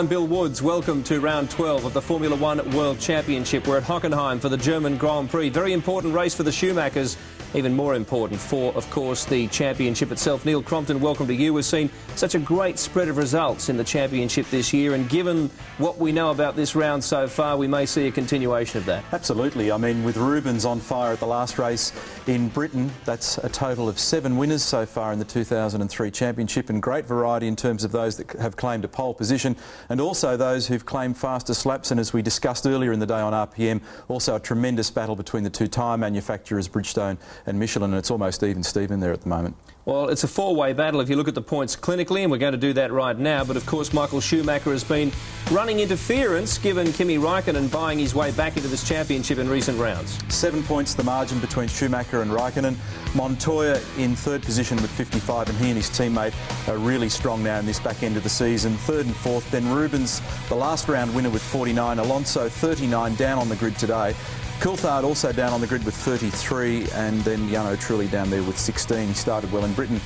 I'm Bill Woods. Welcome to round 12 of the Formula One World Championship. We're at Hockenheim for the German Grand Prix. Very important race for the Schumachers. Even more important for, of course, the championship itself. Neil Crompton, welcome to you. We've seen such a great spread of results in the championship this year, and given what we know about this round so far, we may see a continuation of that. Absolutely. I mean, with Rubens on fire at the last race in Britain, that's a total of 7 winners so far in the 2003 championship, and great variety in terms of those that have claimed a pole position and also those who've claimed fastest laps. And as we discussed earlier in the day on RPM, also a tremendous battle between the two tyre manufacturers, Bridgestone and Michelin, and it's almost even Steven there at the moment. Well, it's a four-way battle if you look at the points clinically, and we're going to do that right now. But of course, Michael Schumacher has been running interference, given Kimi Raikkonen buying his way back into this championship in recent rounds. 7 points the margin between Schumacher and Raikkonen. Montoya in third position with 55, and he and his teammate are really strong now in this back end of the season. Third and fourth, then Rubens, the last round winner with 49. Alonso 39 down on the grid today. Coulthard also down on the grid with 33, and then Jarno Trulli down there with 16. He started well in Britain.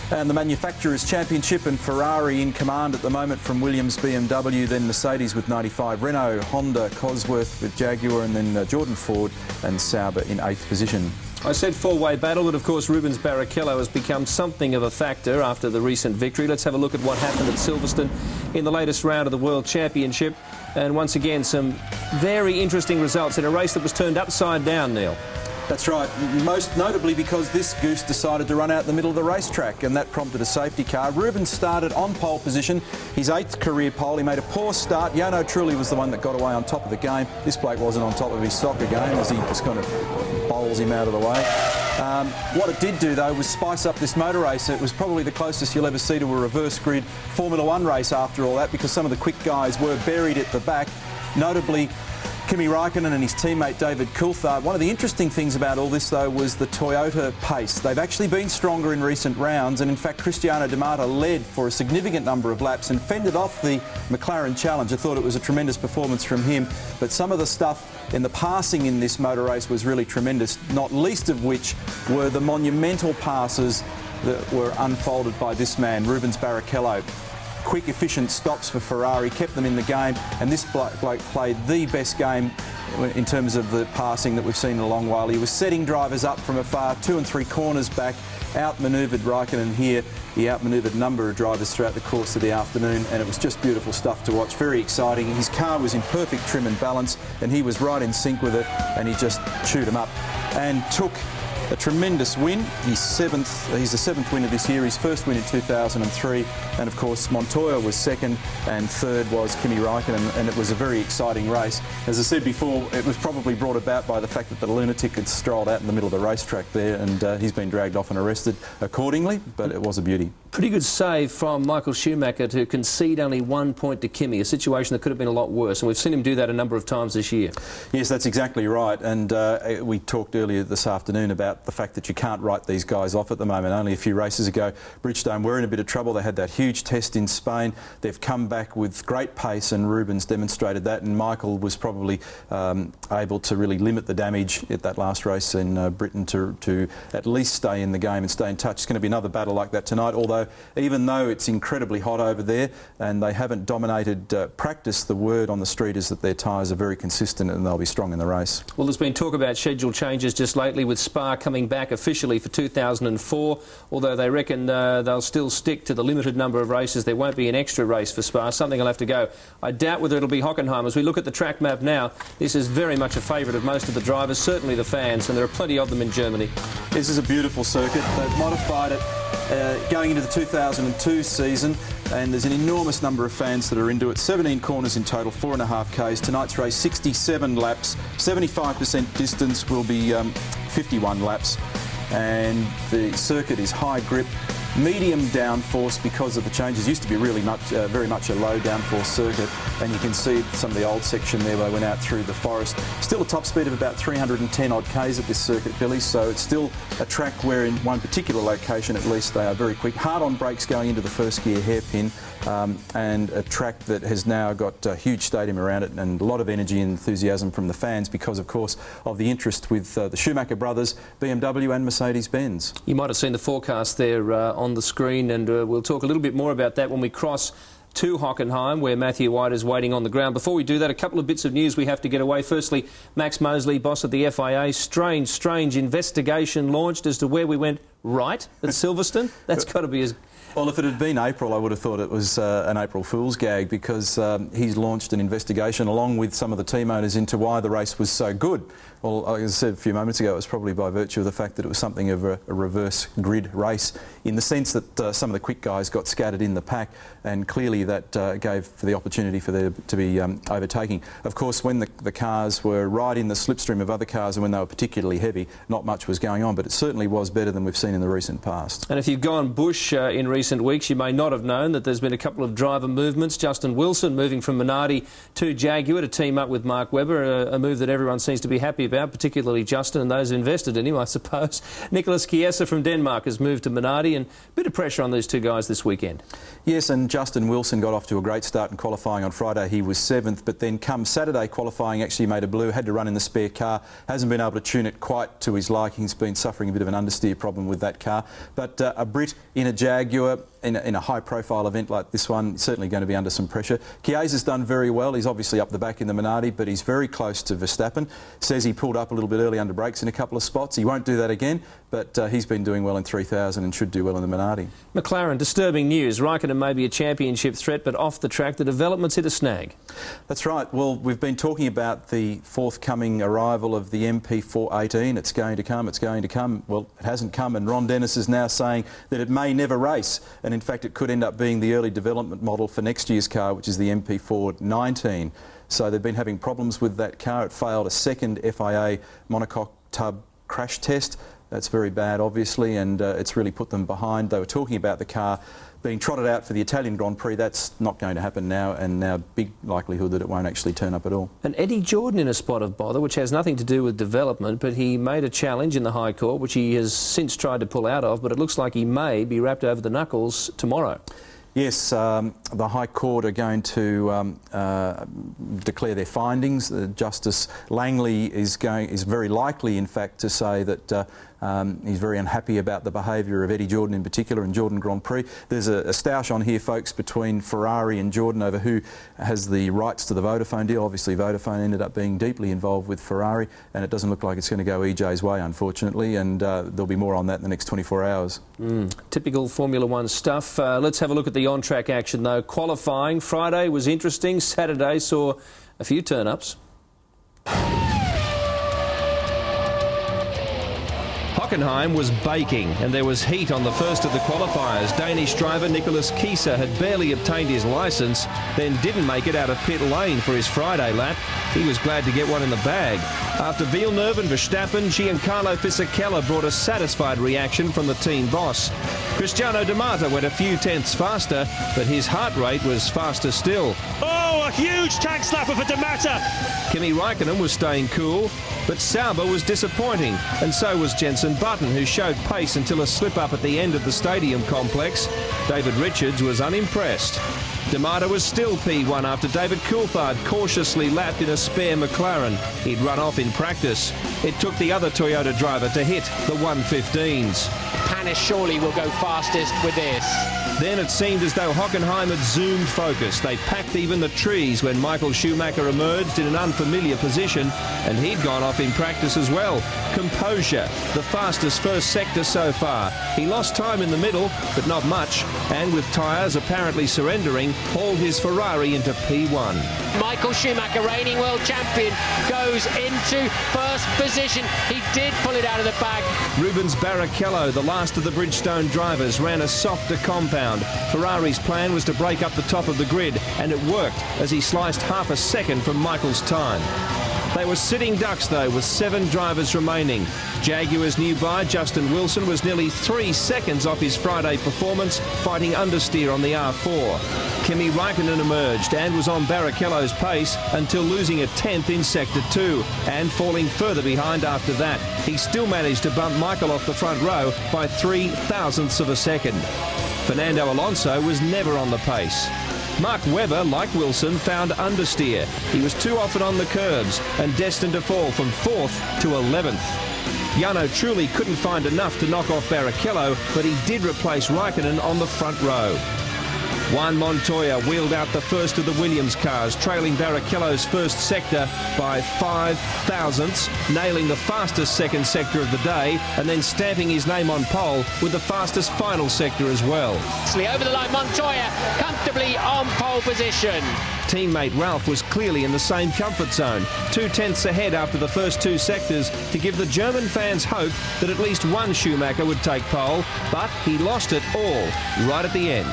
And the Manufacturers' Championship, and Ferrari in command at the moment from Williams, BMW, then Mercedes with 95, Renault, Honda, Cosworth with Jaguar, and then Jordan Ford and Sauber in 8th position. I said four-way battle, but of course Rubens Barrichello has become something of a factor after the recent victory. Let's have a look at what happened at Silverstone in the latest round of the World Championship. And once again, some very interesting results in a race that was turned upside down, Neil. That's right, most notably because this goose decided to run out in the middle of the racetrack, and that prompted a safety car. Rubens started on pole position, his 8th career pole. He made a poor start. Jarno Trulli was the one that got away on top of the game. This bloke wasn't on top of his soccer game as he just kind of bowls him out of the way. What it did do, though, was spice up this motor race. It was probably the closest you'll ever see to a reverse grid Formula One race after all that, because some of the quick guys were buried at the back, notably Kimi Raikkonen and his teammate David Coulthard. One of the interesting things about all this, though, was the Toyota pace. They've actually been stronger in recent rounds, and in fact Cristiano Di Matta led for a significant number of laps and fended off the McLaren challenge. I thought it was a tremendous performance from him, but some of the stuff in the passing in this motor race was really tremendous, not least of which were the monumental passes that were unfolded by this man, Rubens Barrichello. Quick, efficient stops for Ferrari, kept them in the game, and this bloke played the best game in terms of the passing that we've seen in a long while. He was setting drivers up from afar, 2 and 3 corners back, outmanoeuvred Raikkonen here. He outmanoeuvred a number of drivers throughout the course of the afternoon, and it was just beautiful stuff to watch, very exciting. His car was in perfect trim and balance, and he was right in sync with it, and he just chewed him up and took a tremendous win. He's the 7th winner this year, his first win in 2003, and of course Montoya was second, and third was Kimi Raikkonen, and it was a very exciting race. As I said before, it was probably brought about by the fact that the lunatic had strolled out in the middle of the racetrack there, and he's been dragged off and arrested accordingly, but it was a beauty. Pretty good save from Michael Schumacher to concede only 1 point to Kimi, a situation that could have been a lot worse, and we've seen him do that a number of times this year. Yes, that's exactly right, and we talked earlier this afternoon about the fact that you can't write these guys off at the moment. Only a few races ago, Bridgestone were in a bit of trouble. They had that huge test in Spain. They've come back with great pace, and Rubens demonstrated that, and Michael was probably able to really limit the damage at that last race in Britain to at least stay in the game and stay in touch. It's going to be another battle like that tonight, although even though it's incredibly hot over there and they haven't dominated practice, the word on the street is that their tyres are very consistent and they'll be strong in the race. Well, there's been talk about schedule changes just lately, with Spa coming back officially for 2004, although they reckon they'll still stick to the limited number of races. There won't be an extra race for Spa, something will have to go. I doubt whether it'll be Hockenheim. As we look at the track map now, this is very much a favourite of most of the drivers, certainly the fans, and there are plenty of them in Germany. This is a beautiful circuit. They've modified it going into the 2002 season, and there's an enormous number of fans that are into it. 17 corners in total, 4.5 Ks. Tonight's race, 67 laps, 75% distance will be 51 laps, and the circuit is high grip, medium downforce because of the changes. It used to be really very much a low downforce circuit, and you can see some of the old section there where they went out through the forest. Still a top speed of about 310 odd Ks at this circuit, Billy, so it's still a track where in one particular location at least they are very quick. Hard on brakes going into the first gear hairpin, and a track that has now got a huge stadium around it and a lot of energy and enthusiasm from the fans because, of course, of the interest with the Schumacher brothers, BMW and Mercedes-Benz. You might have seen the forecast there on the screen, and we'll talk a little bit more about that when we cross to Hockenheim, where Matthew White is waiting on the ground. Before we do that, a couple of bits of news we have to get away. Firstly, Max Mosley, boss of the FIA, strange investigation launched as to where we went right at Silverstone. That's got to be as... Well, if it had been April, I would have thought it was an April Fool's gag, because he's launched an investigation along with some of the team owners into why the race was so good. Well, like I said a few moments ago, it was probably by virtue of the fact that it was something of a reverse grid race, in the sense that some of the quick guys got scattered in the pack, and clearly that gave for the opportunity for there to be overtaking. Of course, when the cars were right in the slipstream of other cars and when they were particularly heavy, not much was going on, but it certainly was better than we've seen in the recent past. And if you've gone bush in recent weeks, you may not have known that there's been a couple of driver movements. Justin Wilson moving from Minardi to Jaguar to team up with Mark Webber, a move that everyone seems to be happy about, particularly Justin and those invested in him, I suppose. Nicholas Chiesa from Denmark has moved to Minardi, and a bit of pressure on these two guys this weekend. Yes, and Justin Wilson got off to a great start in qualifying on Friday. He was 7th, but then come Saturday, qualifying actually made a blue, had to run in the spare car, hasn't been able to tune it quite to his liking. He's been suffering a bit of an understeer problem with that car. But a Brit in a Jaguar, in a high-profile event like this one, certainly going to be under some pressure. Chiesa's done very well. He's obviously up the back in the Minardi, but he's very close to Verstappen. Says he pulled up a little bit early under brakes in a couple of spots. He won't do that again, but he's been doing well in 3000 and should do well in the Minardi. McLaren, disturbing news. Raikkonen may be a championship threat, but off the track, the developments hit a snag. That's right. Well, we've been talking about the forthcoming arrival of the MP418. It's going to come, it's going to come. Well, it hasn't come, and Ron Dennis is now saying that it may never race, and in fact it could end up being the early development model for next year's car, which is the MP419. So they've been having problems with that car. It failed a second FIA monocoque tub crash test. That's very bad, obviously, and it's really put them behind. They were talking about the car being trotted out for the Italian Grand Prix. That's not going to happen now, and now big likelihood that it won't actually turn up at all. And Eddie Jordan in a spot of bother, which has nothing to do with development, but he made a challenge in the High Court, which he has since tried to pull out of, but it looks like he may be wrapped over the knuckles tomorrow. Yes, the High Court are going to declare their findings. Justice Langley is very likely, in fact, to say that he's very unhappy about the behaviour of Eddie Jordan in particular in Jordan Grand Prix. There's a stoush on here, folks, between Ferrari and Jordan over who has the rights to the Vodafone deal. Obviously, Vodafone ended up being deeply involved with Ferrari, and it doesn't look like it's going to go EJ's way, unfortunately, and there'll be more on that in the next 24 hours. Typical Formula One stuff. Let's have a look at the on-track action, though. Qualifying Friday was interesting. Saturday saw a few turn-ups. Hockenheim was baking, and there was heat on the first of the qualifiers. Danish driver Nicholas Chiesa had barely obtained his licence, then didn't make it out of pit lane for his Friday lap. He was glad to get one in the bag. After Villeneuve and Verstappen, Giancarlo Fisichella brought a satisfied reaction from the team boss. Cristiano Di Mata went a few tenths faster, but his heart rate was faster still. Oh, a huge tank slapper for Di Mata. Kimi Raikkonen was staying cool, but Sauber was disappointing, and so was Jenson Button, who showed pace until a slip-up at the end of the stadium complex. David Richards was unimpressed. Di Mata was still P1 after David Coulthard cautiously lapped in a spare McLaren. He'd run off in practice. It took the other Toyota driver to hit the 115s. Panis surely will go fastest with this. Then it seemed as though Hockenheim had zoomed focus. They packed even the trees when Michael Schumacher emerged in an unfamiliar position, and he'd gone off in practice as well. Composure, the fastest first sector so far. He lost time in the middle, but not much, and with tyres apparently surrendering, hauled his Ferrari into P1. Michael Schumacher, reigning world champion, goes into first position. He did pull it out of the bag. Rubens Barrichello, the last of the Bridgestone drivers, ran a softer compound. Ferrari's plan was to break up the top of the grid, and it worked as he sliced half a second from Michael's time. They were sitting ducks, though, with 7 drivers remaining. Jaguar's new buy, Justin Wilson, was nearly 3 seconds off his Friday performance, fighting understeer on the R4. Kimi Raikkonen emerged and was on Barrichello's pace until losing a tenth in Sector 2 and falling further behind after that. He still managed to bump Michael off the front row by 0.03 of a second. Fernando Alonso was never on the pace. Mark Webber, like Wilson, found understeer. He was too often on the curbs and destined to fall from 4th to 11th. Jarno Trulli couldn't find enough to knock off Barrichello, but he did replace Raikkonen on the front row. Juan Montoya wheeled out the first of the Williams cars, trailing Barrichello's first sector by 5 thousandths, nailing the fastest second sector of the day, and then stamping his name on pole with the fastest final sector as well. Over the line, Montoya comfortably on pole position. Teammate Ralph was clearly in the same comfort zone, 2 tenths ahead after the first 2 sectors to give the German fans hope that at least one Schumacher would take pole, but he lost it all right at the end.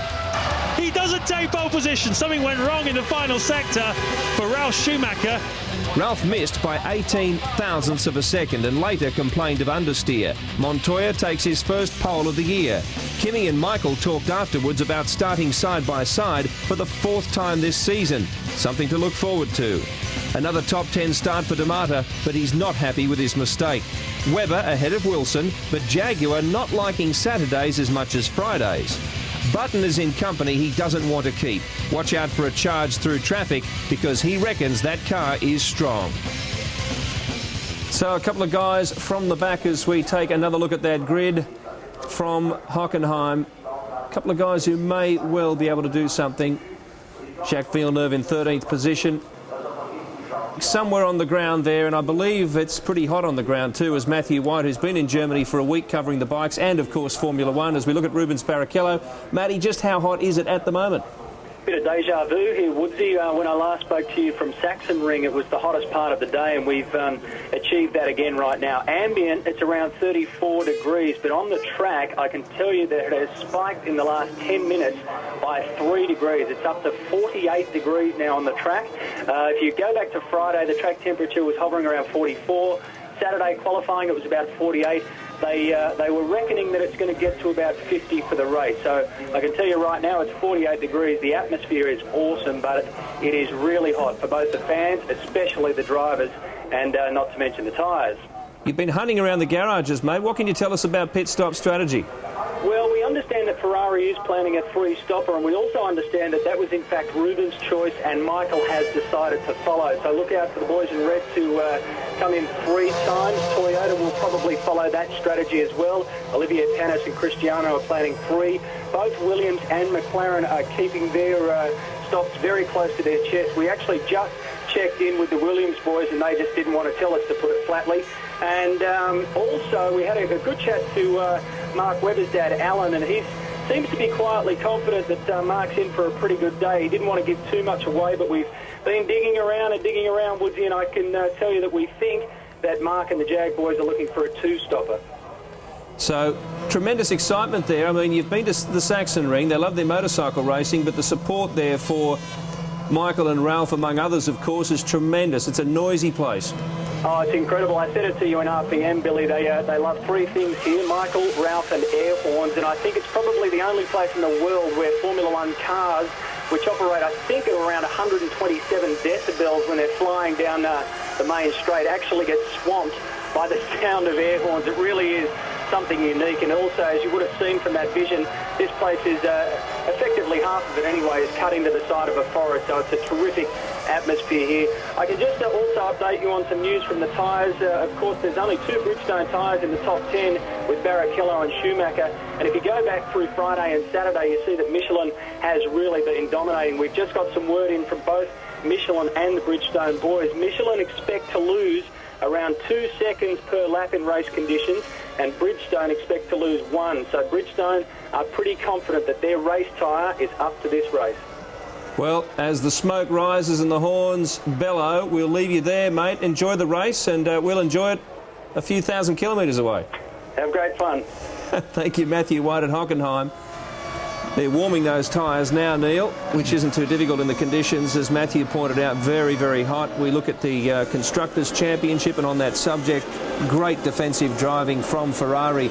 He doesn't take pole position. Something went wrong in the final sector for Ralf Schumacher. Ralph missed by 18 thousandths of a second and later complained of understeer. Montoya takes his first pole of the year. Kimi and Michael talked afterwards about starting side by side for the 4th time this season. Something to look forward to. Another top 10 start for D'Amata, but he's not happy with his mistake. Webber ahead of Wilson, but Jaguar not liking Saturdays as much as Fridays. Button is in company he doesn't want to keep. Watch out for a charge through traffic because he reckons that car is strong. So a couple of guys from the back as we take another look at that grid from Hockenheim. A couple of guys who may well be able to do something. Jacques Villeneuve in 13th position. Somewhere on the ground there, and I believe it's pretty hot on the ground too, as Matthew White, who's been in Germany for a week covering the bikes and of course Formula One. As we look at Rubens Barrichello, Matty, just how hot is it at the moment? Bit of deja vu here, Woodsy. When I last spoke to you from Sachsenring, it was the hottest part of the day, and we've achieved that again right now. Ambient, it's around 34 degrees, but on the track, I can tell you that it has spiked in the last 10 minutes by 3 degrees. It's up to 48 degrees now on the track. If you go back to Friday, the track temperature was hovering around 44. Saturday qualifying, it was about 48. They were reckoning that it's going to get to about 50 for the race. So I can tell you right now it's 48 degrees. The atmosphere is awesome, but it is really hot for both the fans, especially the drivers, and not to mention the tyres. You've been hunting around the garages, mate. What can you tell us about pit stop strategy? Well, we understand that Ferrari is planning a 3-stopper, and we also understand that that was in fact Rubens' choice, and Michael has decided to follow. So look out for the boys in red to come in 3 times. Toyota will probably follow that strategy as well. Olivier Panis and Cristiano are planning 3. Both Williams and McLaren are keeping their stops very close to their chest. We actually just checked in with the Williams boys, and they just didn't want to tell us, to put it flatly. And also we had a good chat to Mark Webber's dad, Alan, and he seems to be quietly confident that Mark's in for a pretty good day. He didn't want to give too much away, but we've been digging around, Woodsy, and I can tell you that we think that Mark and the Jag boys are looking for a 2-stopper. So, tremendous excitement there. I mean, you've been to the Sachsenring. They love their motorcycle racing, but the support there for Michael and Ralph, among others, of course, is tremendous. It's a noisy place. Oh, it's incredible. I said it to you in RPM, Billy. They love 3 things here: Michael, Ralph and air horns. And I think it's probably the only place in the world where Formula One cars, which operate, I think, at around 127 decibels when they're flying down the main straight, actually get swamped by the sound of air horns. It really is something unique. And also, as you would have seen from that vision, this place is effectively half of it anyway is cut into the side of a forest, so it's a terrific atmosphere here. I can just also update you on some news from the tyres. Of course, there's only 2 Bridgestone tyres in the top 10 with Barrichello and Schumacher, and if you go back through Friday and Saturday, you see that Michelin has really been dominating. We've just got some word in from both Michelin and the Bridgestone boys. Michelin expect to lose around 2 seconds per lap in race conditions, and Bridgestone expect to lose 1. So Bridgestone are pretty confident that their race tyre is up to this race. Well, as the smoke rises and the horns bellow, we'll leave you there, mate. Enjoy the race, and we'll enjoy it a few thousand kilometres away. Have great fun. Thank you, Matthew White at Hockenheim. They're warming those tyres now, Neil, which isn't too difficult in the conditions. As Matthew pointed out, very, very hot. We look at the Constructors' Championship, and on that subject, great defensive driving from Ferrari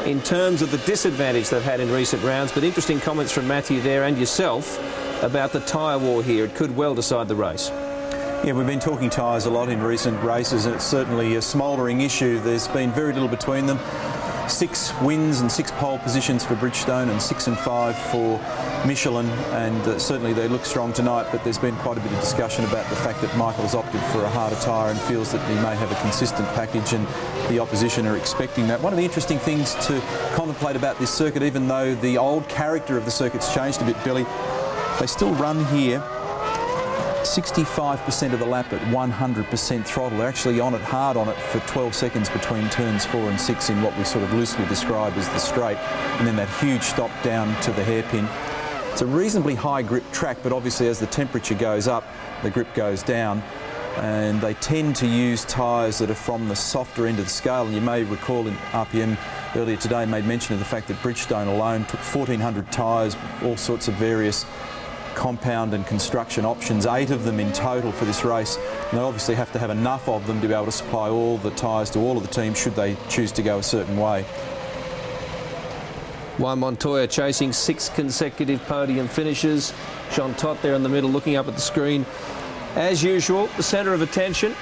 in terms of the disadvantage they've had in recent rounds. But interesting comments from Matthew there and yourself about the tyre war here. It could well decide the race. Yeah, we've been talking tyres a lot in recent races, and it's certainly a smouldering issue. There's been very little between them. 6 wins and 6 pole positions for Bridgestone and 6 and 5 for Michelin, and certainly they look strong tonight, but there's been quite a bit of discussion about the fact that Michael's opted for a harder tyre and feels that he may have a consistent package, and the opposition are expecting that. One of the interesting things to contemplate about this circuit, even though the old character of the circuit's changed a bit, Billy, They still run here 65% of the lap at 100% throttle. They're actually on it, hard on it, for 12 seconds between turns 4 and 6 in what we sort of loosely describe as the straight, and then that huge stop down to the hairpin. It's a reasonably high grip track, but obviously as the temperature goes up, the grip goes down, and they tend to use tyres that are from the softer end of the scale. And you may recall in RPM earlier today made mention of the fact that Bridgestone alone took 1,400 tyres, all sorts of various compound and construction options, 8 of them in total for this race. And they obviously have to have enough of them to be able to supply all the tyres to all of the teams should they choose to go a certain way. Juan Montoya chasing 6 consecutive podium finishes. Jean Todt there in the middle looking up at the screen. As usual, the centre of attention.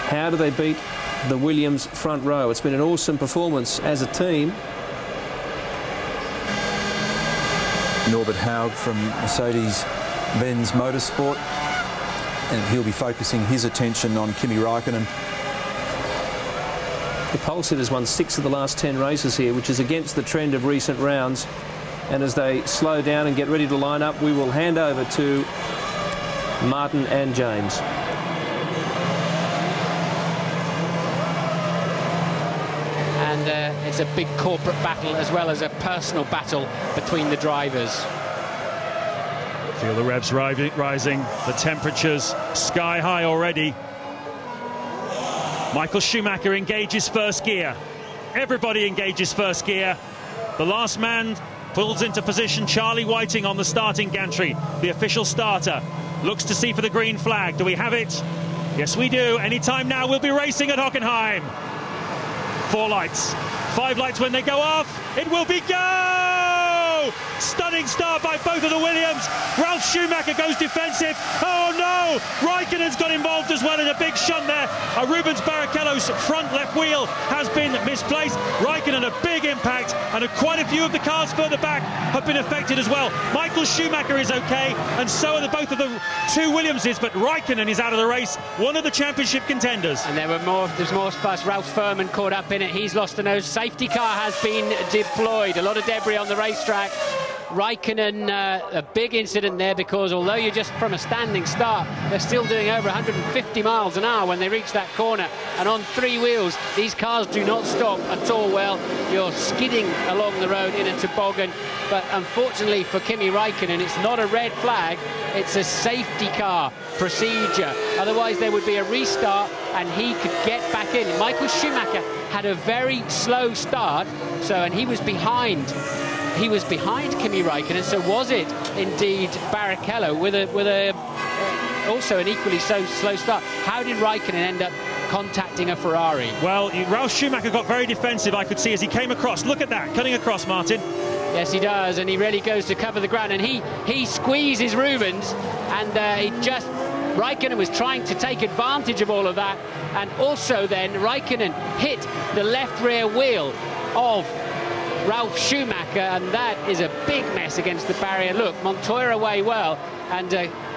How do they beat the Williams front row? It's been an awesome performance as a team. Norbert Haug from Mercedes-Benz Motorsport, and he'll be focusing his attention on Kimi Raikkonen. The pole sitters won 6 of the last 10 races here, which is against the trend of recent rounds. And as they slow down and get ready to line up, we will hand over to Martin and James. And it's a big corporate battle as well as a personal battle between the drivers. Feel the revs rising, the temperatures sky high already. Michael Schumacher engages first gear. Everybody engages first gear. The last man pulls into position. Charlie Whiting on the starting gantry, the official starter. Looks to see for the green flag. Do we have it? Yes, we do. Anytime now, we'll be racing at Hockenheim. 4 lights, 5 lights when they go off. It will be go! Stunning start by both of the Williams. Ralf Schumacher goes defensive. Oh no! Raikkonen's got involved as well in a big shunt there. Rubens Barrichello's front left wheel has been misplaced. Raikkonen a big impact, and quite a few of the cars further back have been affected as well. Michael Schumacher is okay, and so are both of the 2 Williamses, but Raikkonen is out of the race, one of the championship contenders. And there's more fuss. Ralf Furman caught up in it. He's lost a nose. Safety car has been deployed. A lot of debris on the racetrack. Raikkonen, a big incident there, because although you're just from a standing start, they're still doing over 150 miles an hour when they reach that corner, and on 3 wheels these cars do not stop at all. Well, you're skidding along the road in a toboggan, but unfortunately for Kimi Raikkonen, it's not a red flag, it's a safety car procedure. Otherwise there would be a restart and he could get back in. Michael Schumacher had a very slow start, and he was behind Kimi Raikkonen. So was it indeed Barrichello with a also an equally slow start? How did Raikkonen end up contacting a Ferrari? Well, Ralf Schumacher got very defensive, I could see, as he came across. Look at that, cutting across, Martin. Yes, he does, and he really goes to cover the ground, and he squeezes Rubens, and Raikkonen was trying to take advantage of all of that, and also then Raikkonen hit the left rear wheel of Ralf Schumacher, and that is a big mess against the barrier. Look, Montoya away well, and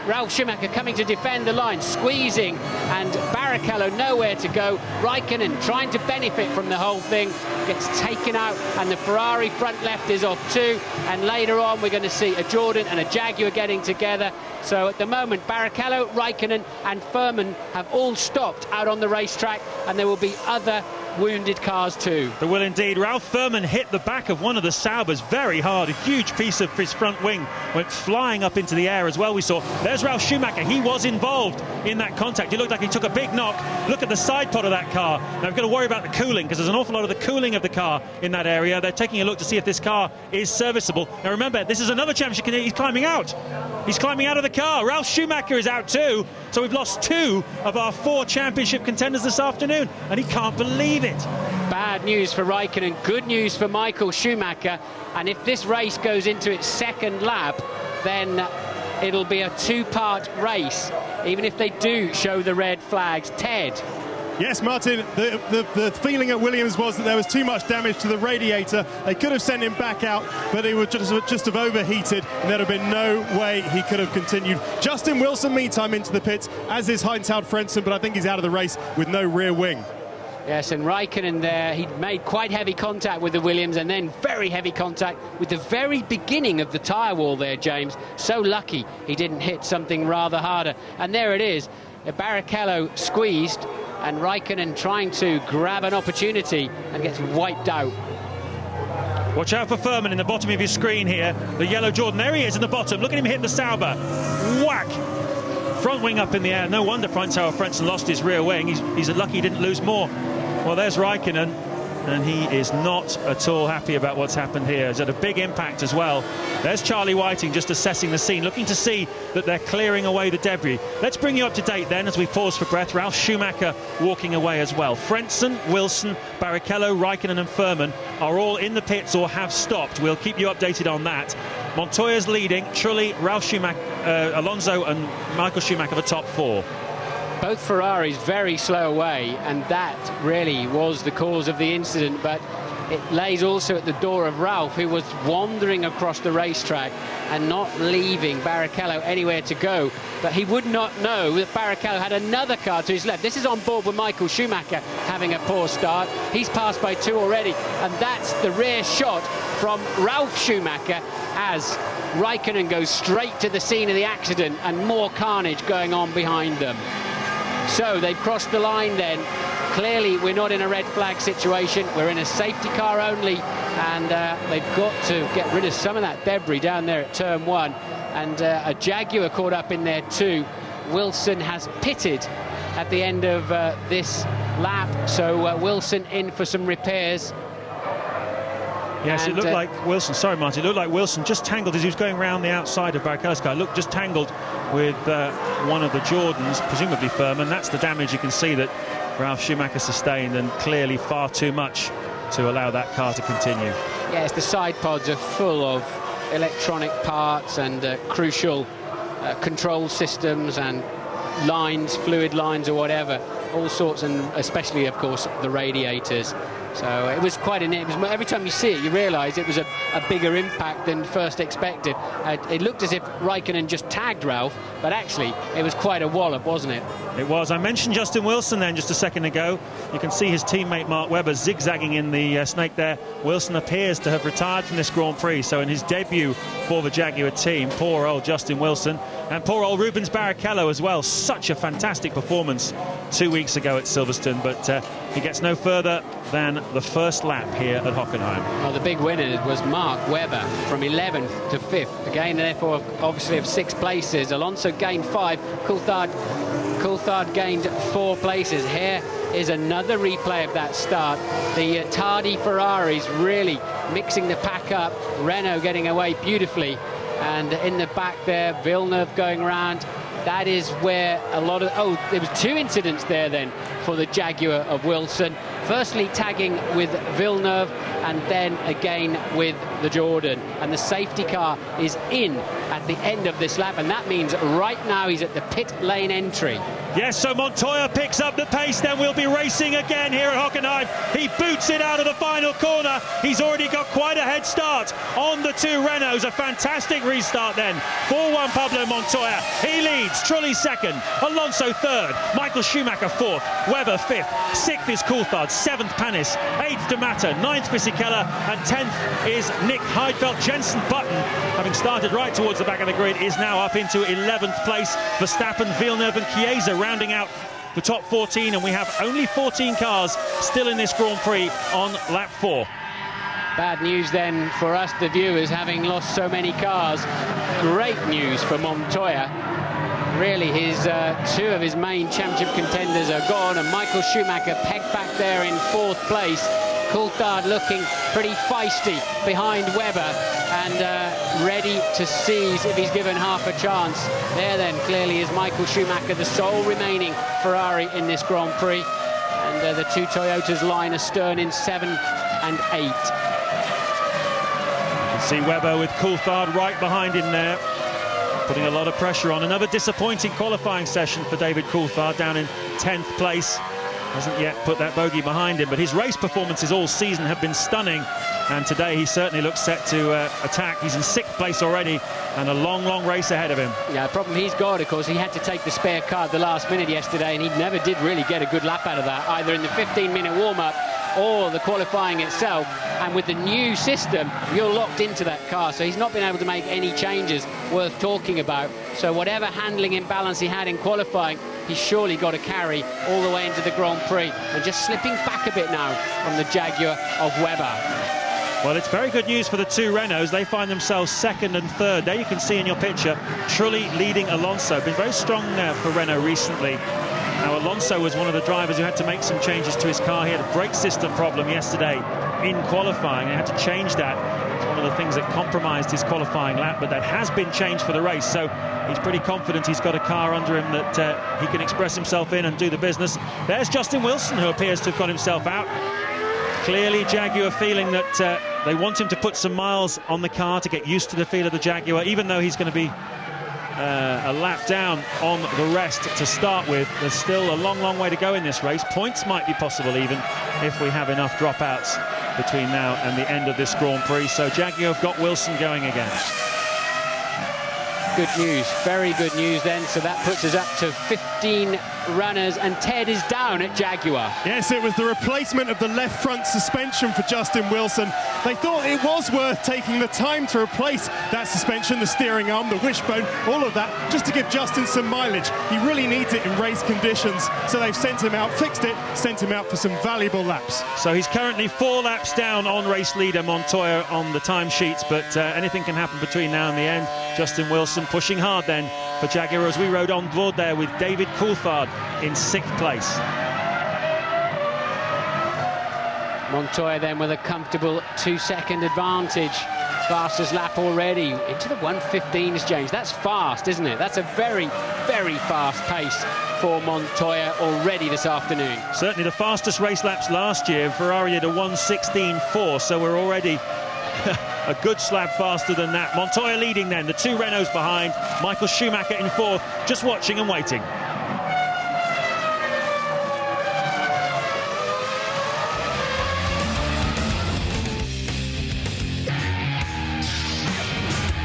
Ralf Schumacher coming to defend the line, squeezing, and Barrichello nowhere to go. Raikkonen trying to benefit from the whole thing, gets taken out, and the Ferrari front left is off too, and later on we're going to see a Jordan and a Jaguar getting together. So at the moment, Barrichello, Raikkonen and Furman have all stopped out on the racetrack, and there will be other wounded cars too. There will indeed. Ralf Furman hit the back of one of the Saubers very hard. A huge piece of his front wing went flying up into the air as well. We saw there's Ralf Schumacher. He was involved in that contact. He looked like he took a big knock. Look at the side pod of that car. Now we've got to worry about the cooling, because there's an awful lot of the cooling of the car in that area. They're taking a look to see if this car is serviceable. Now remember, this is another championship. He's climbing out. He's climbing out of the car. Ralf Schumacher is out too. So we've lost 2 of our 4 championship contenders this afternoon, and he can't believe it. Bad news for Raikkonen, good news for Michael Schumacher, and if this race goes into its 2nd lap, then it'll be a 2-part race, even if they do show the red flags. Ted. Yes, Martin, the feeling at Williams was that there was too much damage to the radiator. They could have sent him back out, but it would just have overheated, and there'd have been no way he could have continued. Justin Wilson, meantime, into the pits, as is Heinz Frentzen, but I think he's out of the race with no rear wing. Yes, and Raikkonen there, he made quite heavy contact with the Williams and then very heavy contact with the very beginning of the tyre wall there, James. So lucky he didn't hit something rather harder. And there it is, Barrichello squeezed and Raikkonen trying to grab an opportunity and gets wiped out. Watch out for Furman in the bottom of your screen here. The yellow Jordan, there he is in the bottom. Look at him hit the Sauber. Whack! Front wing up in the air. No wonder Franz-Harald Frentzen lost his rear wing. He's lucky he didn't lose more. Well, there's Raikkonen, and he is not at all happy about what's happened here. He's had a big impact as well. There's Charlie Whiting just assessing the scene, looking to see that they're clearing away the debris. Let's bring you up to date then as we pause for breath. Ralf Schumacher walking away as well. Frentzen, Wilson, Barrichello, Raikkonen and Furman are all in the pits or have stopped. We'll keep you updated on that. Montoya's leading. Trulli, Ralf Schumacher, Alonso and Michael Schumacher the top four. Both Ferraris very slow away, and that really was the cause of the incident, but it lays also at the door of Ralf, who was wandering across the racetrack and not leaving Barrichello anywhere to go. But he would not know that Barrichello had another car to his left. This is on board with Michael Schumacher having a poor start. He's passed by 2 already, and that's the rear shot from Ralf Schumacher as Raikkonen goes straight to the scene of the accident and more carnage going on behind them. So they've crossed the line then. Clearly we're not in a red flag situation, we're in a safety car only, and they've got to get rid of some of that debris down there at turn 1, and a Jaguar caught up in there too. Wilson has pitted at the end of this lap, so Wilson in for some repairs. Yes, and it looked like Wilson, sorry Martin, it looked like Wilson just tangled as he was going around the outside of Barrichello's car. Looked just tangled with one of the Jordans, presumably Furman. That's the damage you can see that Ralf Schumacher sustained, and clearly far too much to allow that car to continue. Yes, the side pods are full of electronic parts and crucial control systems and lines, fluid lines or whatever, all sorts, and especially, of course, the radiators. So it was quite every time you see it, you realise it was a bigger impact than first expected. It looked as if Raikkonen just tagged Ralf, but actually it was quite a wallop, wasn't it? It was. I mentioned Justin Wilson then just a second ago. You can see his teammate Mark Webber zigzagging in the snake there. Wilson appears to have retired from this Grand Prix, so in his debut for the Jaguar team, poor old Justin Wilson, and poor old Rubens Barrichello as well. Such a fantastic performance 2 weeks ago at Silverstone, but he gets no further than the first lap here at Hockenheim. Well, the big winner was Mark Webber from 11th to 5th. Again, therefore, obviously of 6 places. Alonso gained 5. Coulthard gained 4 places. Here is another replay of that start. The tardy Ferraris really mixing the pack up. Renault getting away beautifully. And in the back there, Villeneuve going around. That is where a lot of... Oh, there was 2 incidents there then for the Jaguar of Wilson. Firstly, tagging with Villeneuve, and then again with the Jordan. And the safety car is in at the end of this lap, and that means right now he's at the pit lane entry. Yes, so Montoya picks up the pace, then we'll be racing again here at Hockenheim. He boots it out of the final corner. He's already got quite a head start on the 2 Renaults. A fantastic restart then. 4-1 Pablo Montoya. He leads. Trulli 2nd. Alonso 3rd. Michael Schumacher 4th. Webber 5th. 6th is Coulthard. 7th Panis. 8th D'Amato. 9th Fisichella. And 10th is Nick Heidfeld. Jenson Button, having started right towards the back of the grid, is now up into 11th place. Verstappen, Villeneuve and Chiesa rounding out the top 14, and we have only 14 cars still in this Grand Prix on lap 4. Bad news then for us, the viewers, having lost so many cars. Great news for Montoya. Really, his 2 of his main championship contenders are gone, and Michael Schumacher pegged back there in 4th place. Coulthard looking pretty feisty behind Webber and ready to seize if he's given half a chance. There then clearly is Michael Schumacher, the sole remaining Ferrari in this Grand Prix, and the 2 Toyotas line astern in 7 and 8. You can see Webber with Coulthard right behind him there, putting a lot of pressure on. Another disappointing qualifying session for David Coulthard, down in 10th place. Hasn't yet put that bogey behind him, but his race performances all season have been stunning, and today he certainly looks set to attack. He's in 6th place already, and a long, long race ahead of him. Yeah, the problem he's got, of course, he had to take the spare car at the last minute yesterday, and he never did really get a good lap out of that, either in the 15-minute warm-up or the qualifying itself. And with the new system, you're locked into that car, so he's not been able to make any changes worth talking about. So whatever handling imbalance he had in qualifying, he's surely got to carry all the way into the Grand Prix, and just slipping back a bit now from the Jaguar of Webber. Well, it's very good news for the two Renaults. They find themselves 2nd and 3rd. There you can see in your picture, Trulli leading Alonso. Been very strong for Renault recently. Now, Alonso was one of the drivers who had to make some changes to his car. He had a brake system problem yesterday in qualifying. He had to change that. It's one of the things that compromised his qualifying lap, but that has been changed for the race. So he's pretty confident he's got a car under him that he can express himself in and do the business. There's Justin Wilson, who appears to have got himself out. Clearly, Jaguar feeling that they want him to put some miles on the car to get used to the feel of the Jaguar, even though he's going to be a lap down on the rest to start with. There's still a long, long way to go in this race. Points might be possible even if we have enough dropouts between now and the end of this Grand Prix. So Jaguar have got Wilson going again. Good news, very good news then. So that puts us up to 15 runners, and Ted is down at Jaguar. Yes, it was the replacement of the left front suspension for Justin Wilson. They thought it was worth taking the time to replace that suspension, the steering arm, the wishbone, all of that, just to give Justin some mileage. He really needs it in race conditions, so they've sent him out, fixed it, sent him out for some valuable laps. So he's currently 4 laps down on race leader Montoya on the timesheets, but anything can happen between now and the end. Justin Wilson pushing hard then for Jaguar, as we rode on board there with David Coulthard in 6th place. Montoya then with a comfortable 2-second advantage. Fastest lap already into the 1:15s, James. That's fast, isn't it? That's a very, very fast pace for Montoya already this afternoon. Certainly the fastest race laps last year. Ferrari had a 1:16.4, so we're already a good slab faster than that. Montoya leading then, the two Renaults behind. Michael Schumacher in 4th, just watching and waiting.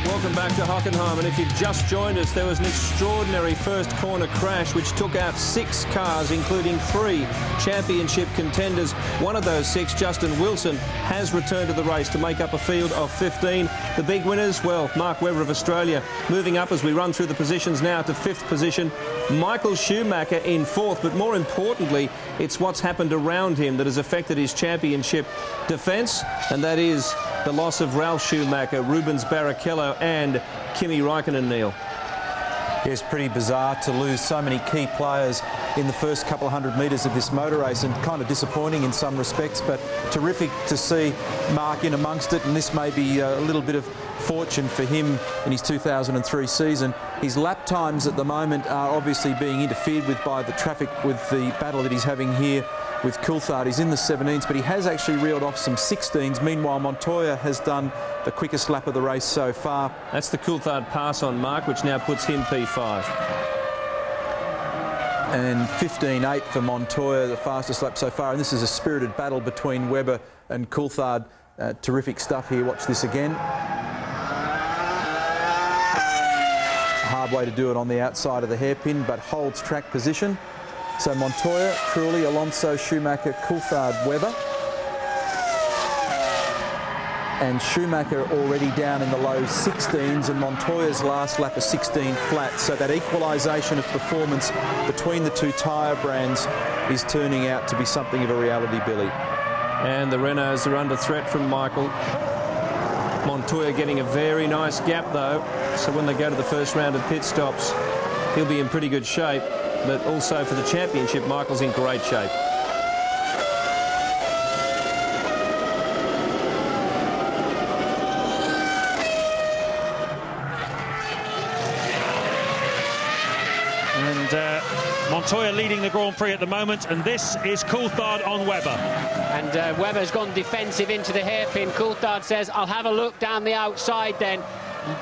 Welcome back to Hockenheim, and if you've just joined us, there was an extraordinary first corner crash which took out 6 cars, including 3 championship contenders. One of those 6, Justin Wilson, has returned to the race to make up a field of 15. The big winners, well, Mark Webber of Australia moving up as we run through the positions now to 5th position. Michael Schumacher in 4th, but more importantly, it's what's happened around him that has affected his championship defence, and that is the loss of Ralf Schumacher, Rubens Barrichello and Kimi Raikkonen, Neil. Yeah, it's pretty bizarre to lose so many key players in the first couple of 100 metres of this motor race, and kind of disappointing in some respects, but terrific to see Mark in amongst it, and this may be a little bit of fortune for him in his 2003 season. His lap times at the moment are obviously being interfered with by the traffic with the battle that he's having here with Coulthard. He's in the 17s, but he has actually reeled off some 16s. Meanwhile, Montoya has done the quickest lap of the race so far. That's the Coulthard pass on Mark, which now puts him P5. And 15.8 for Montoya, the fastest lap so far. And this is a spirited battle between Webber and Coulthard. Terrific stuff here. Watch this again. Hard way to do it on the outside of the hairpin, but holds track position. So Montoya, Trulli, Alonso, Schumacher, Coulthard, Webber. And Schumacher already down in the low 16s, and Montoya's last lap is 16 flat. So that equalisation of performance between the two tyre brands is turning out to be something of a reality, Billy. And the Renaults are under threat from Michael. Montoya getting a very nice gap though, so when they go to the first round of pit stops, he'll be in pretty good shape. But also for the championship, Michael's in great shape. And Montoya leading the Grand Prix at the moment, and this is Coulthard on Webber. And Webber's gone defensive into the hairpin. Coulthard says, I'll have a look down the outside then.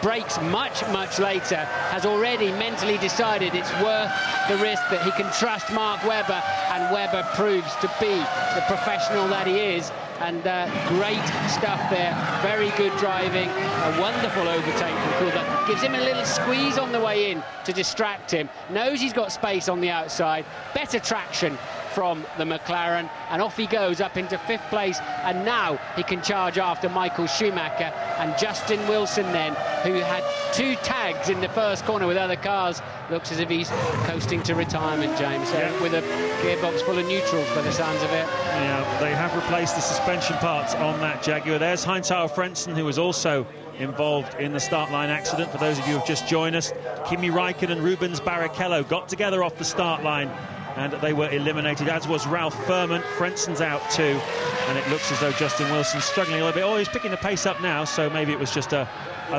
breaks much later, has already mentally decided it's worth the risk, that he can trust Mark Webber, and Webber proves to be the professional that he is. And great stuff there, very good driving, a wonderful overtake from Coulthard. Gives him a little squeeze on the way in to distract him, knows he's got space on the outside, better traction from the McLaren, and off he goes up into 5th place, and now he can charge after Michael Schumacher and Justin Wilson then, who had 2 tags in the first corner with other cars. Looks as if he's coasting to retirement, James, with a gearbox full of neutrals by the sounds of it. Yeah, they have replaced the suspension parts on that Jaguar. There's Heinz-Harald Frentzen, who was also involved in the start line accident. For those of you who have just joined us, Kimi Räikkönen and Rubens Barrichello got together off the start line, and they were eliminated, as was Ralf Furman. Frentzen's out too, and it looks as though Justin Wilson's struggling a little bit. Oh, he's picking the pace up now, so maybe it was just a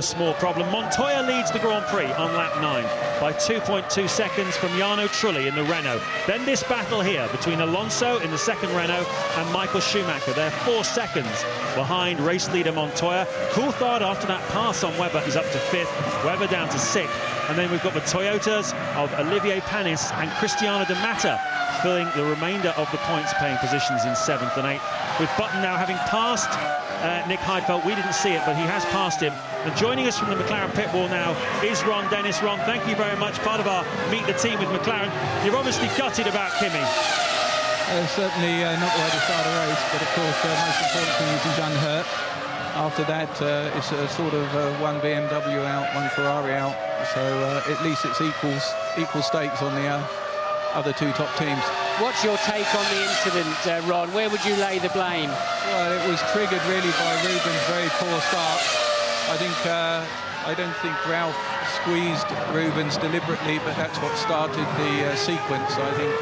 small problem. Montoya leads the Grand Prix on lap 9 by 2.2 seconds from Jarno Trulli in the Renault. Then this battle here between Alonso in the second Renault and Michael Schumacher. They're 4 seconds behind race leader Montoya. Coulthard, after that pass on Webber, is up to 5th. Webber down to 6th. And then we've got the Toyotas of Olivier Panis and Cristiano De Mata filling the remainder of the points-paying positions in 7th and 8th. With Button now having passed Nick Heidfeld. We didn't see it, but he has passed him. And joining us from the McLaren pit wall now is Ron Dennis. Ron, thank you very much. Part of our Meet the Team with McLaren. You're obviously gutted about Kimi. Certainly not the way to start a race, but of course the most important thing is he's unhurt. After that, it's a sort of one BMW out, one Ferrari out. So at least it's equal stakes on the other 2 top teams. What's your take on the incident, Ron? Where would you lay the blame? Well, it was triggered really by Rubens' very poor start. I don't think Ralf squeezed Rubens deliberately, but that's what started the sequence. I think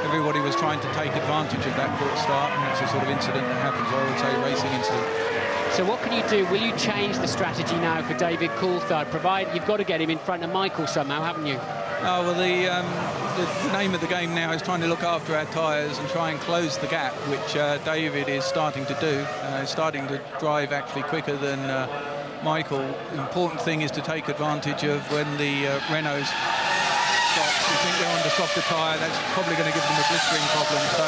everybody was trying to take advantage of that poor start, and that's the sort of incident that happens, I would say, racing incident. So what can you do? Will you change the strategy now for David Coulthard? You've got to get him in front of Michael somehow, haven't you? Oh, well, the name of the game now is trying to look after our tyres and try and close the gap, which David is starting to do. He's starting to drive actually quicker than Michael. The important thing is to take advantage of when the Renaults stop. We think they're on the softer tyre. That's probably going to give them a blistering problem. So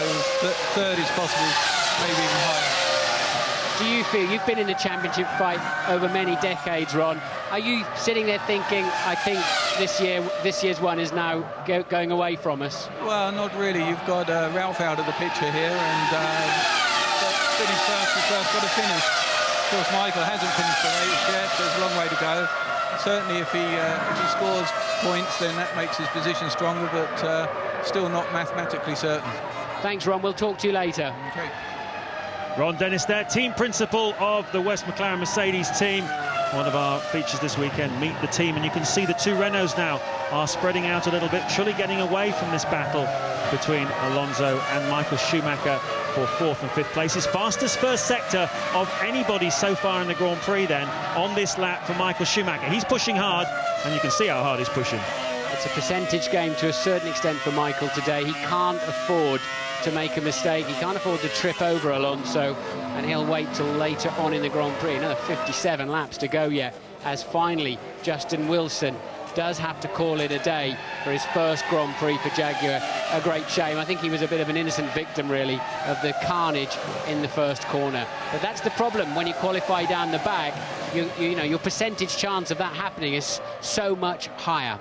third is possible, maybe even higher. Do you feel, you've been in the championship fight over many decades, Ron, are you sitting there thinking, I think this year's one is now going away from us? Well, not really. You've got Ralf out of the picture here, and finish first, got to finish. Of course, Michael hasn't finished the race yet. There's a long way to go. Certainly, if he scores points, then that makes his position stronger, but still not mathematically certain. Thanks, Ron. We'll talk to you later. Okay. Ron Dennis there, team principal of the West McLaren Mercedes team. One of our features this weekend, Meet the Team. And you can see the 2 Renaults now are spreading out a little bit. Trulli getting away from this battle between Alonso and Michael Schumacher for 4th and 5th places. Fastest first sector of anybody so far in the Grand Prix then on this lap for Michael Schumacher. He's pushing hard, and you can see how hard he's pushing. It's a percentage game to a certain extent for Michael today. He can't afford to make a mistake. He can't afford to trip over Alonso, and he'll wait till later on in the Grand Prix. Another 57 laps to go yet, as finally Justin Wilson does have to call it a day for his first Grand Prix for Jaguar. A great shame. I think he was a bit of an innocent victim, really, of the carnage in the first corner. But that's the problem when you qualify down the back. You know, your percentage chance of that happening is so much higher.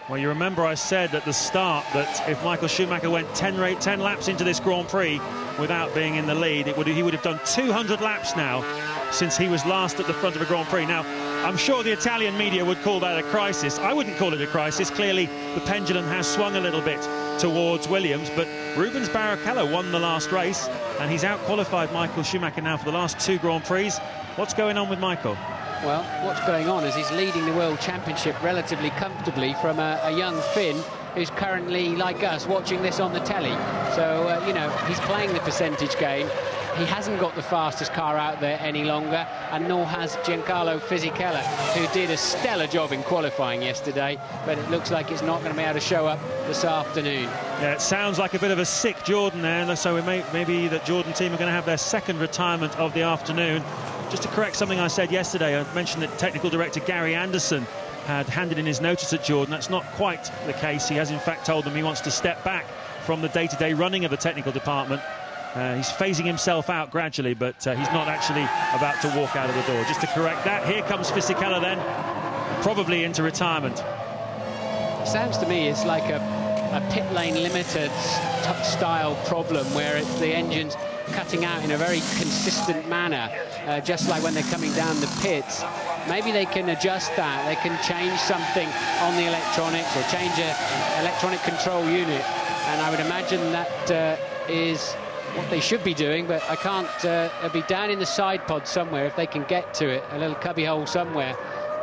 Well, you remember I said at the start that if Michael Schumacher went 10 laps into this Grand Prix without being in the lead, he would have done 200 laps now since he was last at the front of a Grand Prix. Now, I'm sure the Italian media would call that a crisis. I wouldn't call it a crisis. Clearly, the pendulum has swung a little bit towards Williams, but Rubens Barrichello won the last race, and he's out-qualified Michael Schumacher now for the last 2 Grand Prix. What's going on with Michael? Well, what's going on is he's leading the World Championship relatively comfortably from a young Finn who's currently, like us, watching this on the telly. So, you know, he's playing the percentage game. He hasn't got the fastest car out there any longer, and nor has Giancarlo Fisichella, who did a stellar job in qualifying yesterday, but it looks like it's not going to be able to show up this afternoon. Yeah, it sounds like a bit of a sick Jordan there, so maybe that Jordan team are going to have their second retirement of the afternoon. Just to correct something I said yesterday, I mentioned that technical director Gary Anderson had handed in his notice at Jordan. That's not quite the case. He has in fact told them he wants to step back from the day-to-day running of the technical department. He's phasing himself out gradually, but he's not actually about to walk out of the door. Just to correct that, here comes Fisichella then, probably into retirement. It sounds to me it's like a pit lane limited style problem where the engine's cutting out in a very consistent manner, just like when they're coming down the pits. Maybe they can adjust that. They can change something on the electronics or change an electronic control unit. And I would imagine that is what they should be doing, but I can't. It'll be down in the side pod somewhere if they can get to it, a little cubby hole somewhere,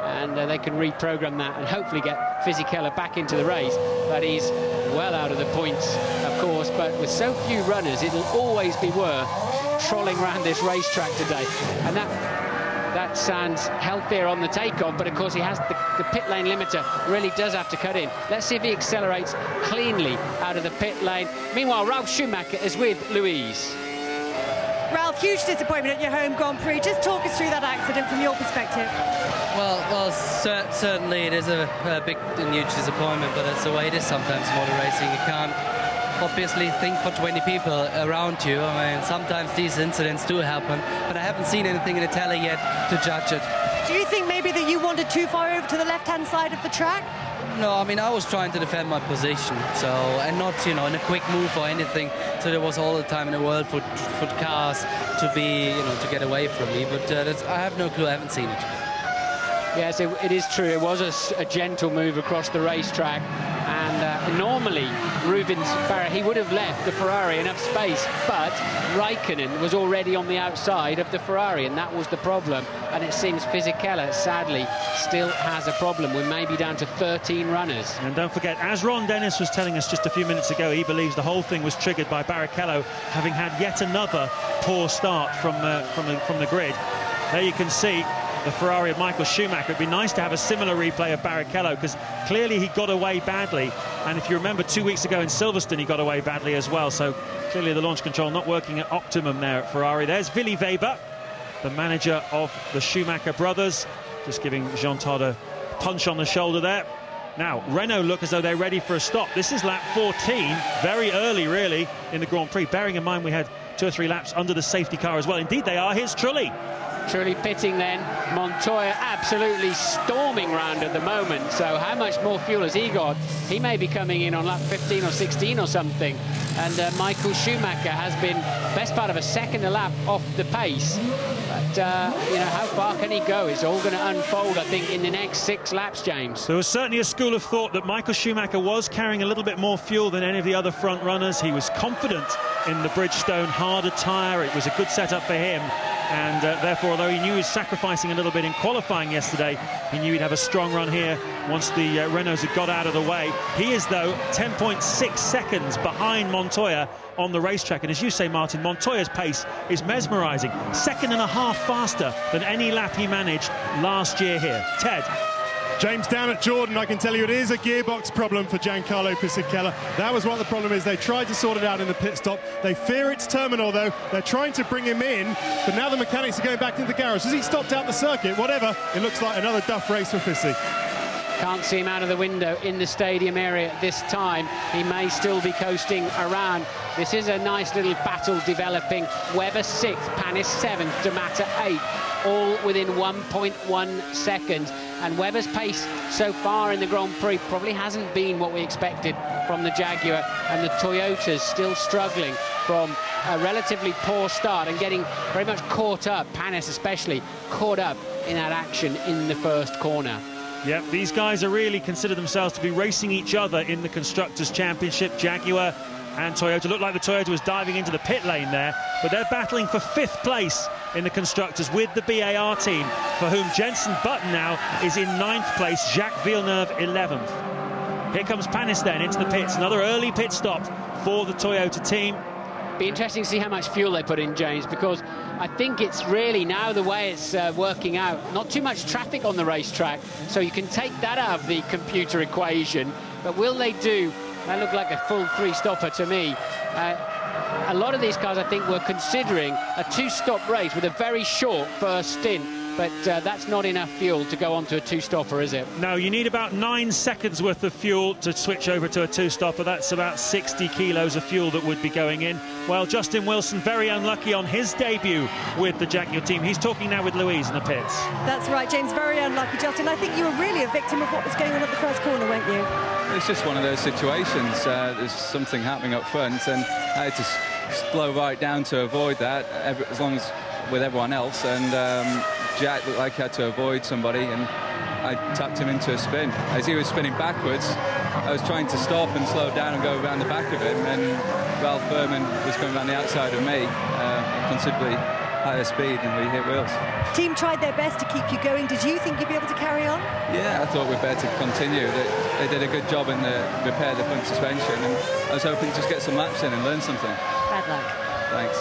and they can reprogram that and hopefully get Fisichella back into the race. But he's well out of the points, of course, but with so few runners, it'll always be worth trolling around this racetrack today. And that sounds healthier on the takeoff, but of course he has the pit lane limiter really does have to cut in. Let's see if he accelerates cleanly out of the pit lane. Meanwhile, Ralf Schumacher is with Louise. Ralf, huge disappointment at your home Grand Prix. Just talk us through that accident from your perspective. Well, certainly it is a big and huge disappointment, but that's the way it is sometimes in motor racing. You can't obviously think for 20 people around you. I mean, sometimes these incidents do happen, but I haven't seen anything in the tele yet to judge it. Do you think maybe that you wandered too far over to the left-hand side of the track? No, I mean, I was trying to defend my position, so, and not, you know, in a quick move or anything. So there was all the time in the world for cars to be, you know, to get away from me. But I have no clue. I haven't seen it. Yes, it is true. It was a gentle move across the racetrack. And normally, Rubens Barrichello, he would have left the Ferrari enough space, but Raikkonen was already on the outside of the Ferrari, and that was the problem. And it seems Fisichella, sadly, still has a problem. We're maybe down to 13 runners. And don't forget, as Ron Dennis was telling us just a few minutes ago, he believes the whole thing was triggered by Barrichello having had yet another poor start from the grid. There you can see the Ferrari of Michael Schumacher. It'd be nice to have a similar replay of Barrichello, because clearly he got away badly, and if you remember 2 weeks ago in Silverstone he got away badly as well, so clearly the launch control not working at optimum there at Ferrari. There's Willy Weber, the manager of the Schumacher brothers, just giving Jean Todt a punch on the shoulder there. Now Renault look as though they're ready for a stop. This is lap 14, very early really in the Grand Prix, bearing in mind we had 2 or 3 laps under the safety car as well. Indeed they are. Here's Trulli. Trulli pitting then. Montoya absolutely storming round at the moment, so how much more fuel has he got? He may be coming in on lap 15 or 16 or something, and Michael Schumacher has been best part of a second a lap off the pace, but you know, how far can he go? It's all going to unfold, I think, in the next 6 laps, James. There was certainly a school of thought that Michael Schumacher was carrying a little bit more fuel than any of the other front runners. He was confident in the Bridgestone harder tyre. It was a good setup for him, and therefore, although he knew he was sacrificing a little bit in qualifying yesterday, he knew he'd have a strong run here once the Renaults had got out of the way. He is, though, 10.6 seconds behind Montoya on the racetrack, and as you say, Martin, Montoya's pace is mesmerising. 2.5 faster than any lap he managed last year here. Ted. James, down at Jordan, I can tell you it is a gearbox problem for Giancarlo Fisichella. That was what the problem is. They tried to sort it out in the pit stop. They fear it's terminal, though. They're trying to bring him in, but now the mechanics are going back into the garage. Has he stopped out the circuit? Whatever. It looks like another duff race for Fisi. Can't see him out of the window in the stadium area at this time. He may still be coasting around. This is a nice little battle developing. Webber 6th, Panis 7th, D'Amato 8th, all within 1.1 seconds. And Webber's pace so far in the Grand Prix probably hasn't been what we expected from the Jaguar, and the Toyotas still struggling from a relatively poor start and getting very much caught up, Panis especially, caught up in that action in the first corner. Yep, these guys are really consider themselves to be racing each other in the Constructors' Championship. Jaguar and Toyota. Looked like the Toyota was diving into the pit lane there, but they're battling for 5th place in the Constructors with the BAR team, for whom Jenson Button now is in 9th place, Jacques Villeneuve 11th. Here comes Panis then into the pits. Another early pit stop for the Toyota team. Be interesting to see how much fuel they put in, James, because I think it's really now the way it's working out. Not too much traffic on the racetrack, so you can take that out of the computer equation. But will they do? That looked like a full 3-stopper to me. a lot of these cars, I think, were considering a two-stop race with a very short first stint. But that's not enough fuel to go on to a two-stopper, is it? No, you need about 9 seconds worth of fuel to switch over to a two-stopper. That's about 60 kilos of fuel that would be going in. Well, Justin Wilson, very unlucky on his debut with the Jaguar team. He's talking now with Louise in the pits. That's right, James, very unlucky, Justin. I think you were really a victim of what was going on at the first corner, weren't you? It's just one of those situations. There's something happening up front, and I had to slow right down to avoid that, as long as with everyone else, and Jack looked like he had to avoid somebody, and I tapped him into a spin. As he was spinning backwards, I was trying to stop and slow down and go around the back of him, and Ralph Furman was going around the outside of me, considerably higher speed, and we hit wheels. Team tried their best to keep you going. Did you think you'd be able to carry on? Yeah, I thought we'd better continue. They did a good job in the repair of the front suspension, and I was hoping to just get some laps in and learn something. Bad luck. Thanks.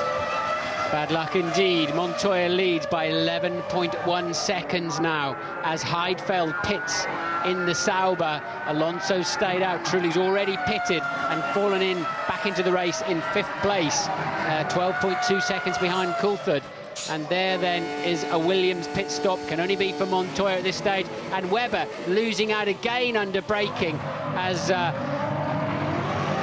Bad luck indeed. Montoya leads by 11.1 seconds now as Heidfeld pits in the Sauber. Alonso stayed out. Trulli's already pitted and fallen in back into the race in 5th place. 12.2 seconds behind Coulthard. And there then is a Williams pit stop. Can only be for Montoya at this stage. And Webber losing out again under braking as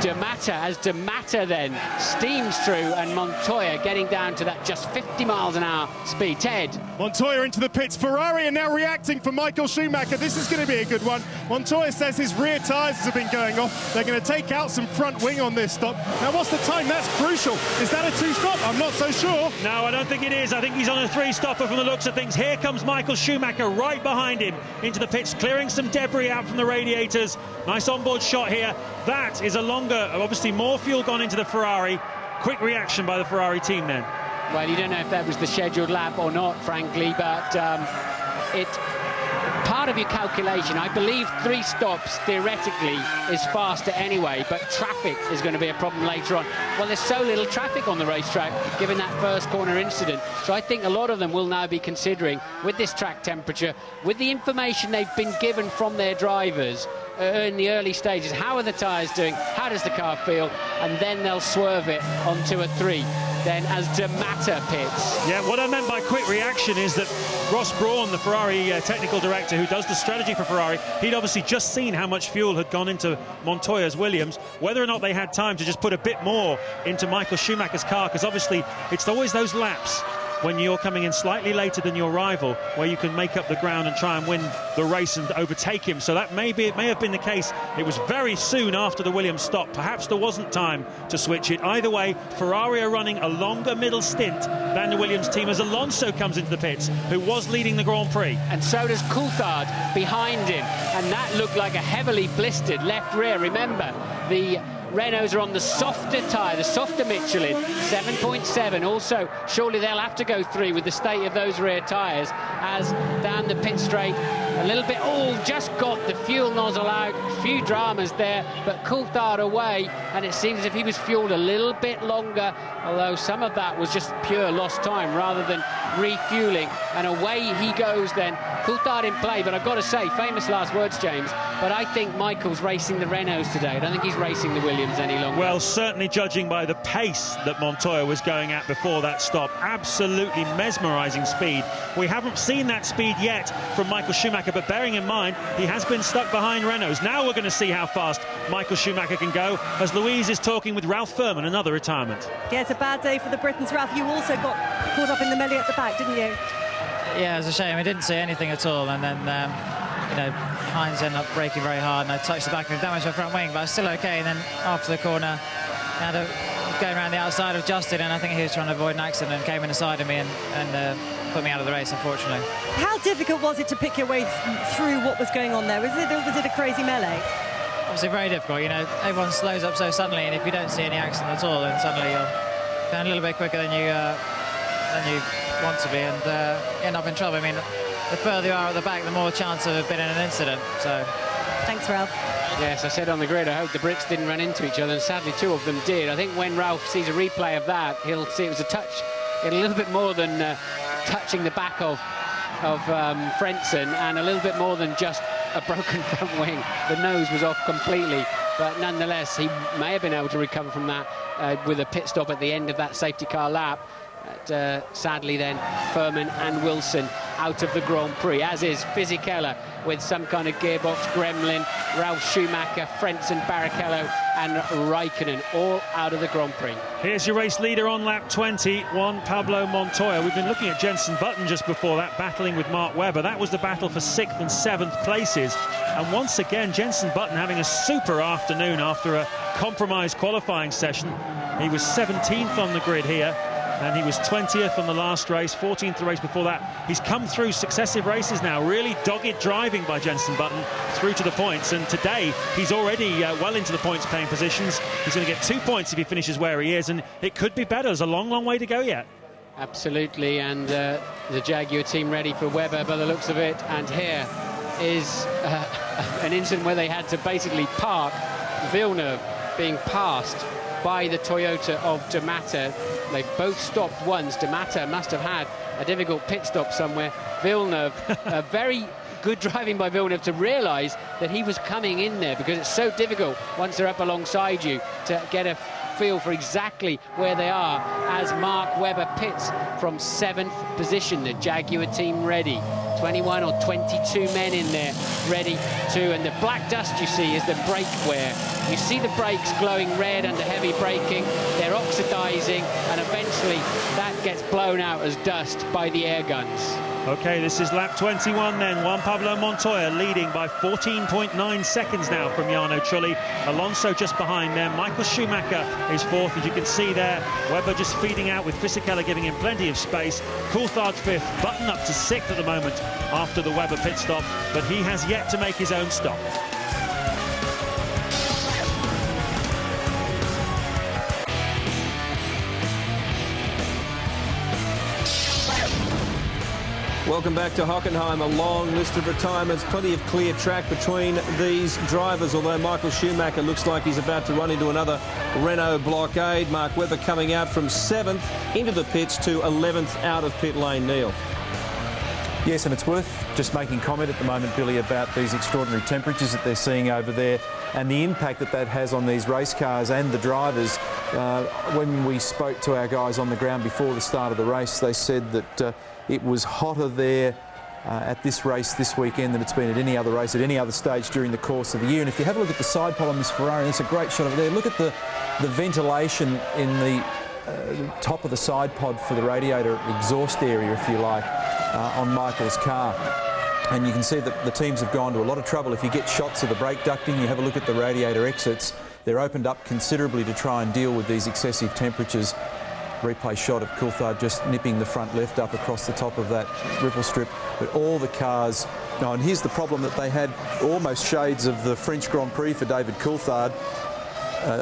De Matter then steams through, and Montoya getting down to that just 50 miles an hour speed. Ted. Montoya into the pits. Ferrari are now reacting for Michael Schumacher. This is going to be a good one. Montoya says his rear tyres have been going off. They're going to take out some front wing on this stop. Now, what's the time? That's crucial. Is that a two-stop? I'm not so sure. No, I don't think it is. I think he's on a three-stopper from the looks of things. Here comes Michael Schumacher right behind him into the pits, clearing some debris out from the radiators. Nice onboard shot here. That is a longer, obviously more fuel gone into the Ferrari. Quick reaction by the Ferrari team then. Well, you don't know if that was the scheduled lap or not, frankly, but part of your calculation, I believe 3 stops theoretically is faster anyway, but traffic is going to be a problem later on. Well, there's so little traffic on the racetrack given that first corner incident, so I think a lot of them will now be considering, with this track temperature, with the information they've been given from their drivers in the early stages, how are the tyres doing, how does the car feel, and then they'll swerve it onto a 3. Then as De Matter pits. Yeah, what I meant by quick reaction is that Ross Brawn, the Ferrari technical director who does the strategy for Ferrari, he'd obviously just seen how much fuel had gone into Montoya's Williams, whether or not they had time to just put a bit more into Michael Schumacher's car, because obviously it's always those laps when you're coming in slightly later than your rival where you can make up the ground and try and win the race and overtake him. So that it may have been the case. It was very soon after the Williams stop. Perhaps there wasn't time to switch it. Either way, Ferrari are running a longer middle stint than the Williams team as Alonso comes into the pits, who was leading the Grand Prix. And so does Coulthard behind him, and that looked like a heavily blistered left rear. Remember, the Renaults are on the softer tyre, the softer Michelin, 7.7. Also, surely they'll have to go 3 with the state of those rear tyres, as down the pit straight, a little bit, just got the fuel nozzle out, a few dramas there, but Coulthard away, and it seems as if he was fueled a little bit longer, although some of that was just pure lost time rather than refueling, and away he goes then. Coulthard in play, but I've got to say, famous last words, James, but I think Michael's racing the Renaults today. I don't think he's racing the Williams any longer. Well, certainly judging by the pace that Montoya was going at before that stop, absolutely mesmerising speed. We haven't seen that speed yet from Michael Schumacher, but bearing in mind, he has been stuck behind Renaults. Now we're going to see how fast Michael Schumacher can go, as Louise is talking with Ralph Furman, another retirement. Yeah, it's a bad day for the Britons. Ralph, you also got caught up in the melee at the back, didn't you? Yeah, it was a shame. I didn't see anything at all, and then Hines ended up braking very hard, and I touched the back of him, damaged my front wing, but I was still okay. And then after the corner, going around the outside of Justin, and I think he was trying to avoid an accident and came in the side of me and put me out of the race, unfortunately. How difficult was it to pick your way through what was going on there? Was it a crazy melee? Obviously very difficult. Everyone slows up so suddenly, and if you don't see any accident at all, then suddenly you're going a little bit quicker than you want to be, and end up in trouble. I mean, the further you are at the back, the more chance of it being an incident. So, thanks, Ralph. Yes, I said on the grid, I hope the Brits didn't run into each other, and sadly 2 of them did. I think when Ralph sees a replay of that, he'll see it was a touch, a little bit more than touching the back of Frentzen, and a little bit more than just a broken front wing. The nose was off completely but nonetheless, he may have been able to recover from that with a pit stop at the end of that safety car lap. Sadly then, Furman and Wilson out of the Grand Prix, as is Fisichella with some kind of gearbox gremlin, Ralf Schumacher, Frentzen, Barrichello and Raikkonen all out of the Grand Prix. Here's your race leader on lap 20, Juan Pablo Montoya. We've been looking at Jenson Button just before that, battling with Mark Webber. That was the battle for 6th and 7th places. And once again, Jenson Button having a super afternoon after a compromised qualifying session. He was 17th on the grid here, and he was 20th on the last race, 14th the race before that. He's come through successive races now, really dogged driving by Jenson Button through to the points, and today he's already well into the points paying positions. He's going to get 2 points if he finishes where he is, and it could be better. There's a long, long way to go yet. Absolutely, and the Jaguar team ready for Webber by the looks of it, and here is an incident where they had to basically park Villeneuve being passed by the Toyota of D'Amato. They both stopped once. D'Amato must have had a difficult pit stop somewhere. Villeneuve, very good driving by Villeneuve to realise that he was coming in there, because it's so difficult once they're up alongside you to get a feel for exactly where they are, as Mark Webber pits from 7th position. The Jaguar team ready. 21 or 22 men in there ready to, and the black dust you see is the brake wear. You see the brakes glowing red under heavy braking. They're oxidizing, and eventually that gets blown out as dust by the air guns. Okay, this is lap 21 then. Juan Pablo Montoya leading by 14.9 seconds now from Jarno Trulli. Alonso just behind them. Michael Schumacher is 4th, as you can see there. Webber just feeding out with Fisichella giving him plenty of space. Coulthard 5th, Button up to 6th at the moment after the Webber pit stop, but he has yet to make his own stop. Welcome back to Hockenheim. A long list of retirements, plenty of clear track between these drivers, although Michael Schumacher looks like he's about to run into another Renault blockade. Mark Webber coming out from 7th into the pits to 11th out of pit lane. Neil. Yes, and it's worth just making comment at the moment, Billy, about these extraordinary temperatures that they're seeing over there and the impact that that has on these race cars and the drivers. When we spoke to our guys on the ground before the start of the race, they said that it was hotter there at this race this weekend than it's been at any other race at any other stage during the course of the year. And if you have a look at the side pod on this Ferrari, and it's a great shot over there, look at the ventilation in the top of the side pod for the radiator exhaust area, if you like, on Michael's car. And you can see that the teams have gone to a lot of trouble. If you get shots of the brake ducting, you have a look at the radiator exits, they're opened up considerably to try and deal with these excessive temperatures. Replay shot of Coulthard just nipping the front left up across the top of that ripple strip. But all the cars... Oh, and here's the problem that they had, almost shades of the French Grand Prix for David Coulthard.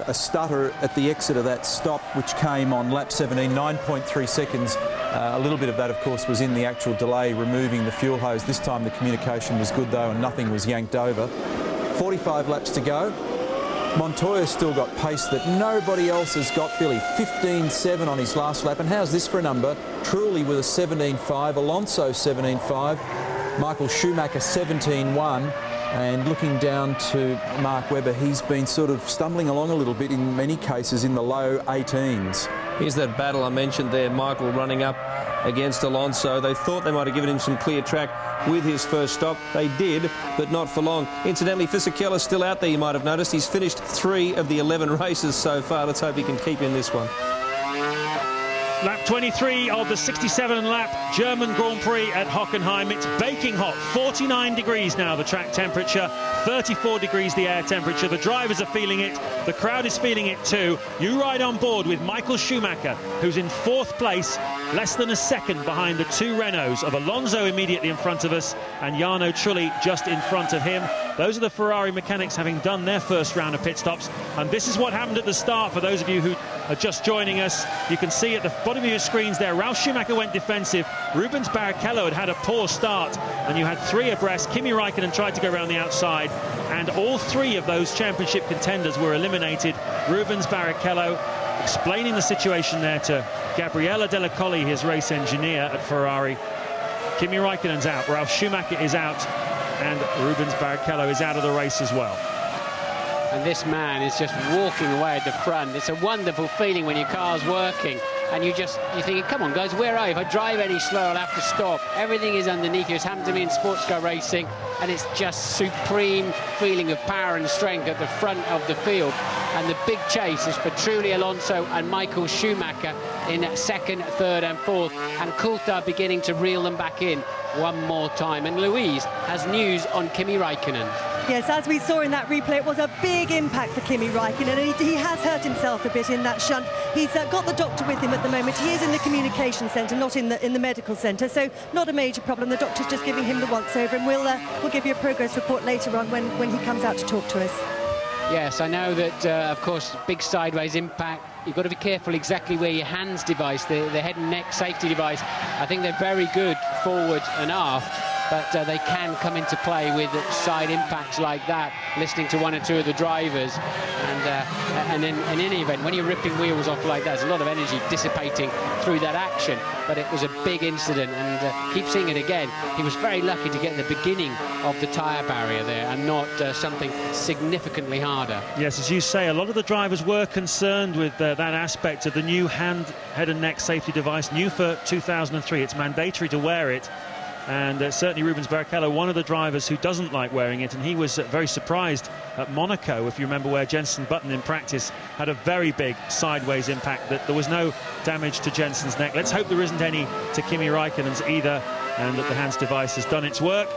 A stutter at the exit of that stop, which came on lap 17, 9.3 seconds. A little bit of that, of course, was in the actual delay, removing the fuel hose. This time the communication was good, though, and nothing was yanked over. 45 laps to go. Montoya's still got pace that nobody else has got, Billy. 15.7 on his last lap. And how's this for a number? Trulli with a 17.5, Alonso 17.5, Michael Schumacher 17.1. And looking down to Mark Webber, he's been sort of stumbling along a little bit in many cases in the low 18s. Here's that battle I mentioned there, Michael running up against Alonso. They thought they might have given him some clear track with his first stop. They did, but not for long. Incidentally, Fisichella's still out there, you might have noticed. He's finished 3 of the 11 races so far. Let's hope he can keep in this one. Lap 23 of the 67 lap German Grand Prix at Hockenheim. It's baking hot, 49 degrees now the track temperature, 34 degrees the air temperature. The drivers are feeling it, the crowd is feeling it too. You ride on board with Michael Schumacher, who's in 4th place, less than a second behind the 2 Renaults of Alonso immediately in front of us and Jarno Trulli just in front of him. Those are the Ferrari mechanics having done their first round of pit stops, and this is what happened at the start. For those of you who are just joining us, you can see at the bottom of your screens there, Ralf Schumacher went defensive, Rubens Barrichello had a poor start, and you had 3 abreast. Kimi Raikkonen tried to go around the outside, and all 3 of those championship contenders were eliminated. Rubens Barrichello explaining the situation there to Gabriele Della Colli, his race engineer at Ferrari. Kimi Raikkonen's out, Ralf Schumacher is out, and Rubens Barrichello is out of the race as well. and this man is just walking away at the front. It's a wonderful feeling when your car's working and you're thinking, come on guys, where are you? If I drive any slower, I'll have to stop. Everything is underneath you. It's happened to me in sports car racing, and it's just supreme feeling of power and strength at the front of the field. And the big chase is for Trulli, Alonso and Michael Schumacher in second, third and fourth, and Coulthard beginning to reel them back in one more time. And Louise has news on Kimi Raikkonen. Yes, as we saw in that replay, it was a big impact for Kimi Raikkonen, and he has hurt himself a bit in that shunt. He's got the doctor with him at the moment. He is in the communication centre, not in the medical centre, so not a major problem. The doctor's just giving him the once-over, and we'll give you a progress report later on when he comes out to talk to us. Yes, I know that, of course, big sideways impact. You've got to be careful exactly where your hands device, the head and neck safety device. I think they're very good forward and aft, but they can come into play with side impacts like that, listening to one or two of the drivers. And then in any event, when you're ripping wheels off like that, there's a lot of energy dissipating through that action. But it was a big incident, and keep seeing it again. He was very lucky to get the beginning of the tyre barrier there and not something significantly harder. Yes, as you say, a lot of the drivers were concerned with that aspect of the new head and neck safety device, new for 2003. It's mandatory to wear it. And certainly Rubens Barrichello, one of the drivers who doesn't like wearing it, and he was very surprised at Monaco, if you remember, where Jenson Button in practice had a very big sideways impact, that there was no damage to Jenson's neck. Let's hope there isn't any to Kimi Raikkonen's either, and that the hands device has done its work.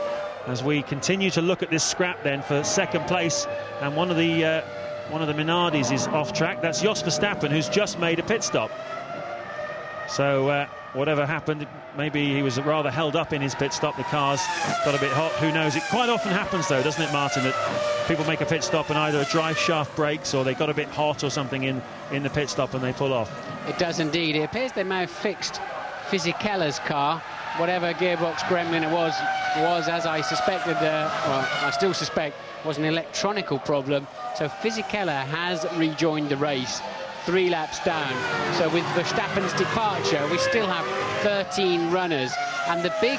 As we continue to look at this scrap then for second place, and one of the Minardis is off track. That's Jos Verstappen, who's just made a pit stop. So whatever happened, maybe he was rather held up in his pit stop. The car's got a bit hot, who knows. It quite often happens though, doesn't it, Martin, that people make a pit stop and either a drive shaft breaks or they got a bit hot or something in the pit stop and they pull off. It does indeed. It appears they may have fixed Fisichella's car. Whatever gearbox gremlin it was as I suspected, well, I still suspect, was an electronical problem. So Fisichella has rejoined the race 3 laps down. So with Verstappen's departure, we still have 13 runners. And the big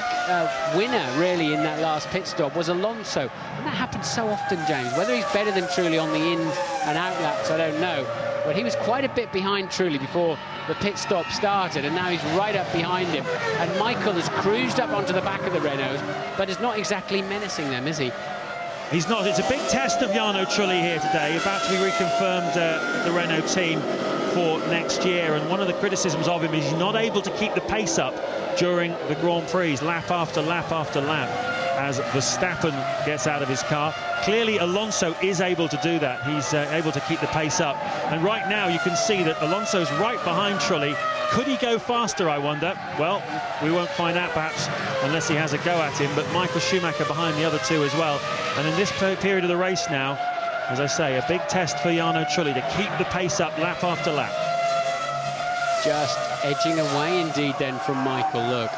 winner, really, in that last pit stop was Alonso. And that happens so often, James. Whether he's better than Trulli on the in and out laps, I don't know. But he was quite a bit behind Trulli before the pit stop started, and now he's right up behind him. And Michael has cruised up onto the back of the Renaults, but is not exactly menacing them, is he? He's not. It's a big test of Jarno Trulli here today, about to be reconfirmed the Renault team for next year. And one of the criticisms of him is he's not able to keep the pace up during the Grand Prix, lap after lap after lap, as Verstappen gets out of his car. Clearly Alonso is able to do that. He's able to keep the pace up. And right now you can see that Alonso's right behind Trulli. Could he go faster, I wonder? Well, we won't find out perhaps unless he has a go at him. But Michael Schumacher behind the other two as well. And in this period of the race now, as I say, a big test for Jarno Trulli to keep the pace up lap after lap. Just edging away indeed then from Michael. Look,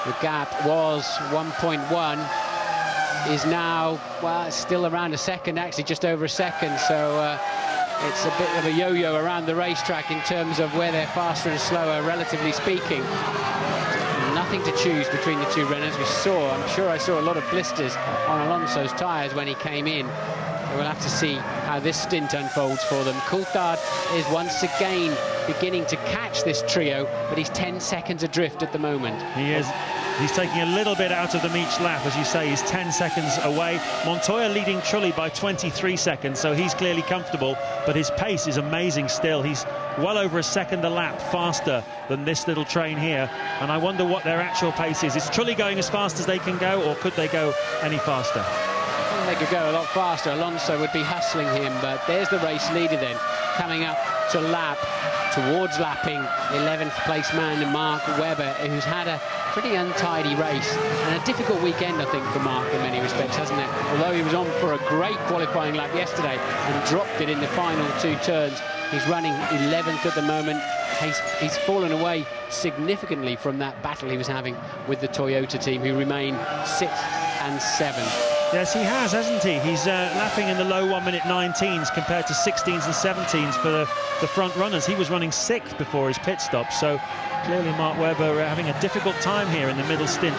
the gap was 1.1, is now, well, it's still around a second, actually just over a second. So it's a bit of a yo-yo around the racetrack in terms of where they're faster and slower, relatively speaking. Nothing to choose between the two Renaults. I'm sure I saw a lot of blisters on Alonso's tyres when he came in. We'll have to see how this stint unfolds for them. Coulthard is once again beginning to catch this trio, but he's 10 seconds adrift at the moment. He is. He's taking a little bit out of them each lap, as you say. He's 10 seconds away. Montoya leading Trulli by 23 seconds, so he's clearly comfortable, but his pace is amazing still. He's well over a second a lap faster than this little train here, and I wonder what their actual pace is. Is Trulli going as fast as they can go, or could they go any faster? They could go a lot faster. Alonso would be hustling him, but there's the race leader then, coming up to lap, towards lapping 11th place man, Mark Webber, who's had a pretty untidy race and a difficult weekend, I think, for Mark in many respects, hasn't it? Although he was on for a great qualifying lap yesterday and dropped it in the final 2 turns, he's running 11th at the moment. He's fallen away significantly from that battle he was having with the Toyota team, who remain 6th and 7th. Yes, he has, hasn't he? He's lapping in the low 1-minute 19s compared to 16s and 17s for the front runners. He was running 6th before his pit stop, so clearly Mark Webber having a difficult time here in the middle stint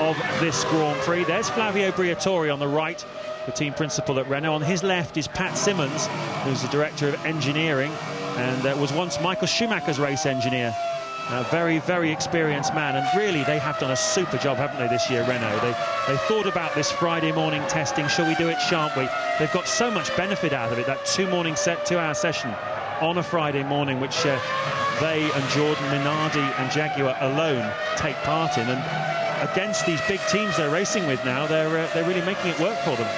of this Grand Prix. There's Flavio Briatore on the right, the team principal at Renault. On his left is Pat Simmons, who's the director of engineering and was once Michael Schumacher's race engineer. A very, very experienced man, and really they have done a super job, haven't they, this year, Renault? They thought about this Friday morning testing. Shall we do it, shan't we? They've got so much benefit out of it, that 2-hour session on a Friday morning, which they and Jordan Minardi and Jaguar alone take part in. And against these big teams they're racing with now, they're really making it work for them.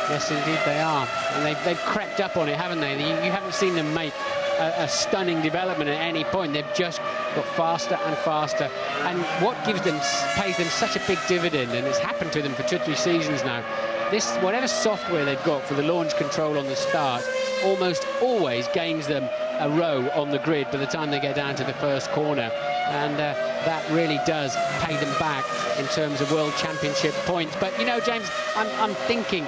Yes, indeed they are. And they've crept up on it, haven't they? You haven't seen them make a stunning development at any point. They've just got faster and faster, and what pays them such a big dividend, and it's happened to them for 2 or 3 seasons now. Whatever software they've got for the launch control on the start almost always gains them a row on the grid by the time they get down to the first corner, and that really does pay them back in terms of World Championship points. But you know, James, I'm thinking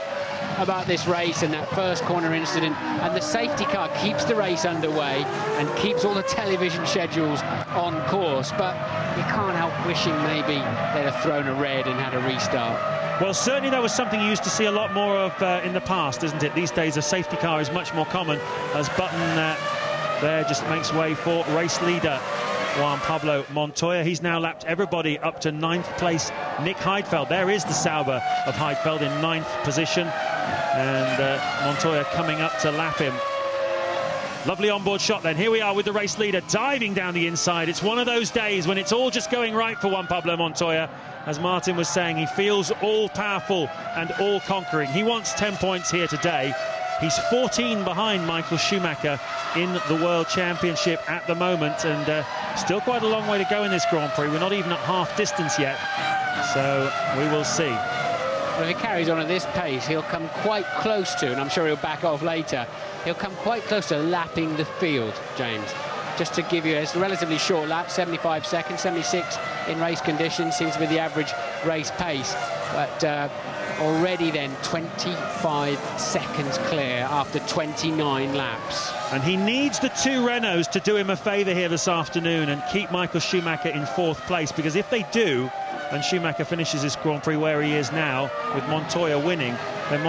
about this race and that first corner incident, and the safety car keeps the race underway and keeps all the television schedules on course, but you can't help wishing maybe they'd have thrown a red and had a restart. Well, certainly that was something you used to see a lot more of in the past, isn't it? These days a safety car is much more common, as Button there just makes way for race leader Juan Pablo Montoya. He's now lapped everybody up to 9th place. Nick Heidfeld, there is the Sauber of Heidfeld in 9th position, and Montoya coming up to lap him. Lovely onboard shot then. Here we are with the race leader diving down the inside. It's one of those days when it's all just going right for Juan Pablo Montoya. As Martin was saying, he feels all-powerful and all-conquering. He wants 10 points here today. He's 14 behind Michael Schumacher in the World Championship at the moment, and still quite a long way to go in this Grand Prix. We're not even at half distance yet, so we will see. Well, if he carries on at this pace, he'll come quite close to, and I'm sure he'll back off later, he'll come quite close to lapping the field, James. Just to give you, it's a relatively short lap, 75 seconds, 76 in race conditions, seems to be the average race pace. But already then 25 seconds clear after 29 laps. And he needs the 2 Renaults to do him a favour here this afternoon and keep Michael Schumacher in 4th place, because if they do, and Schumacher finishes this Grand Prix where he is now, with Montoya winning, then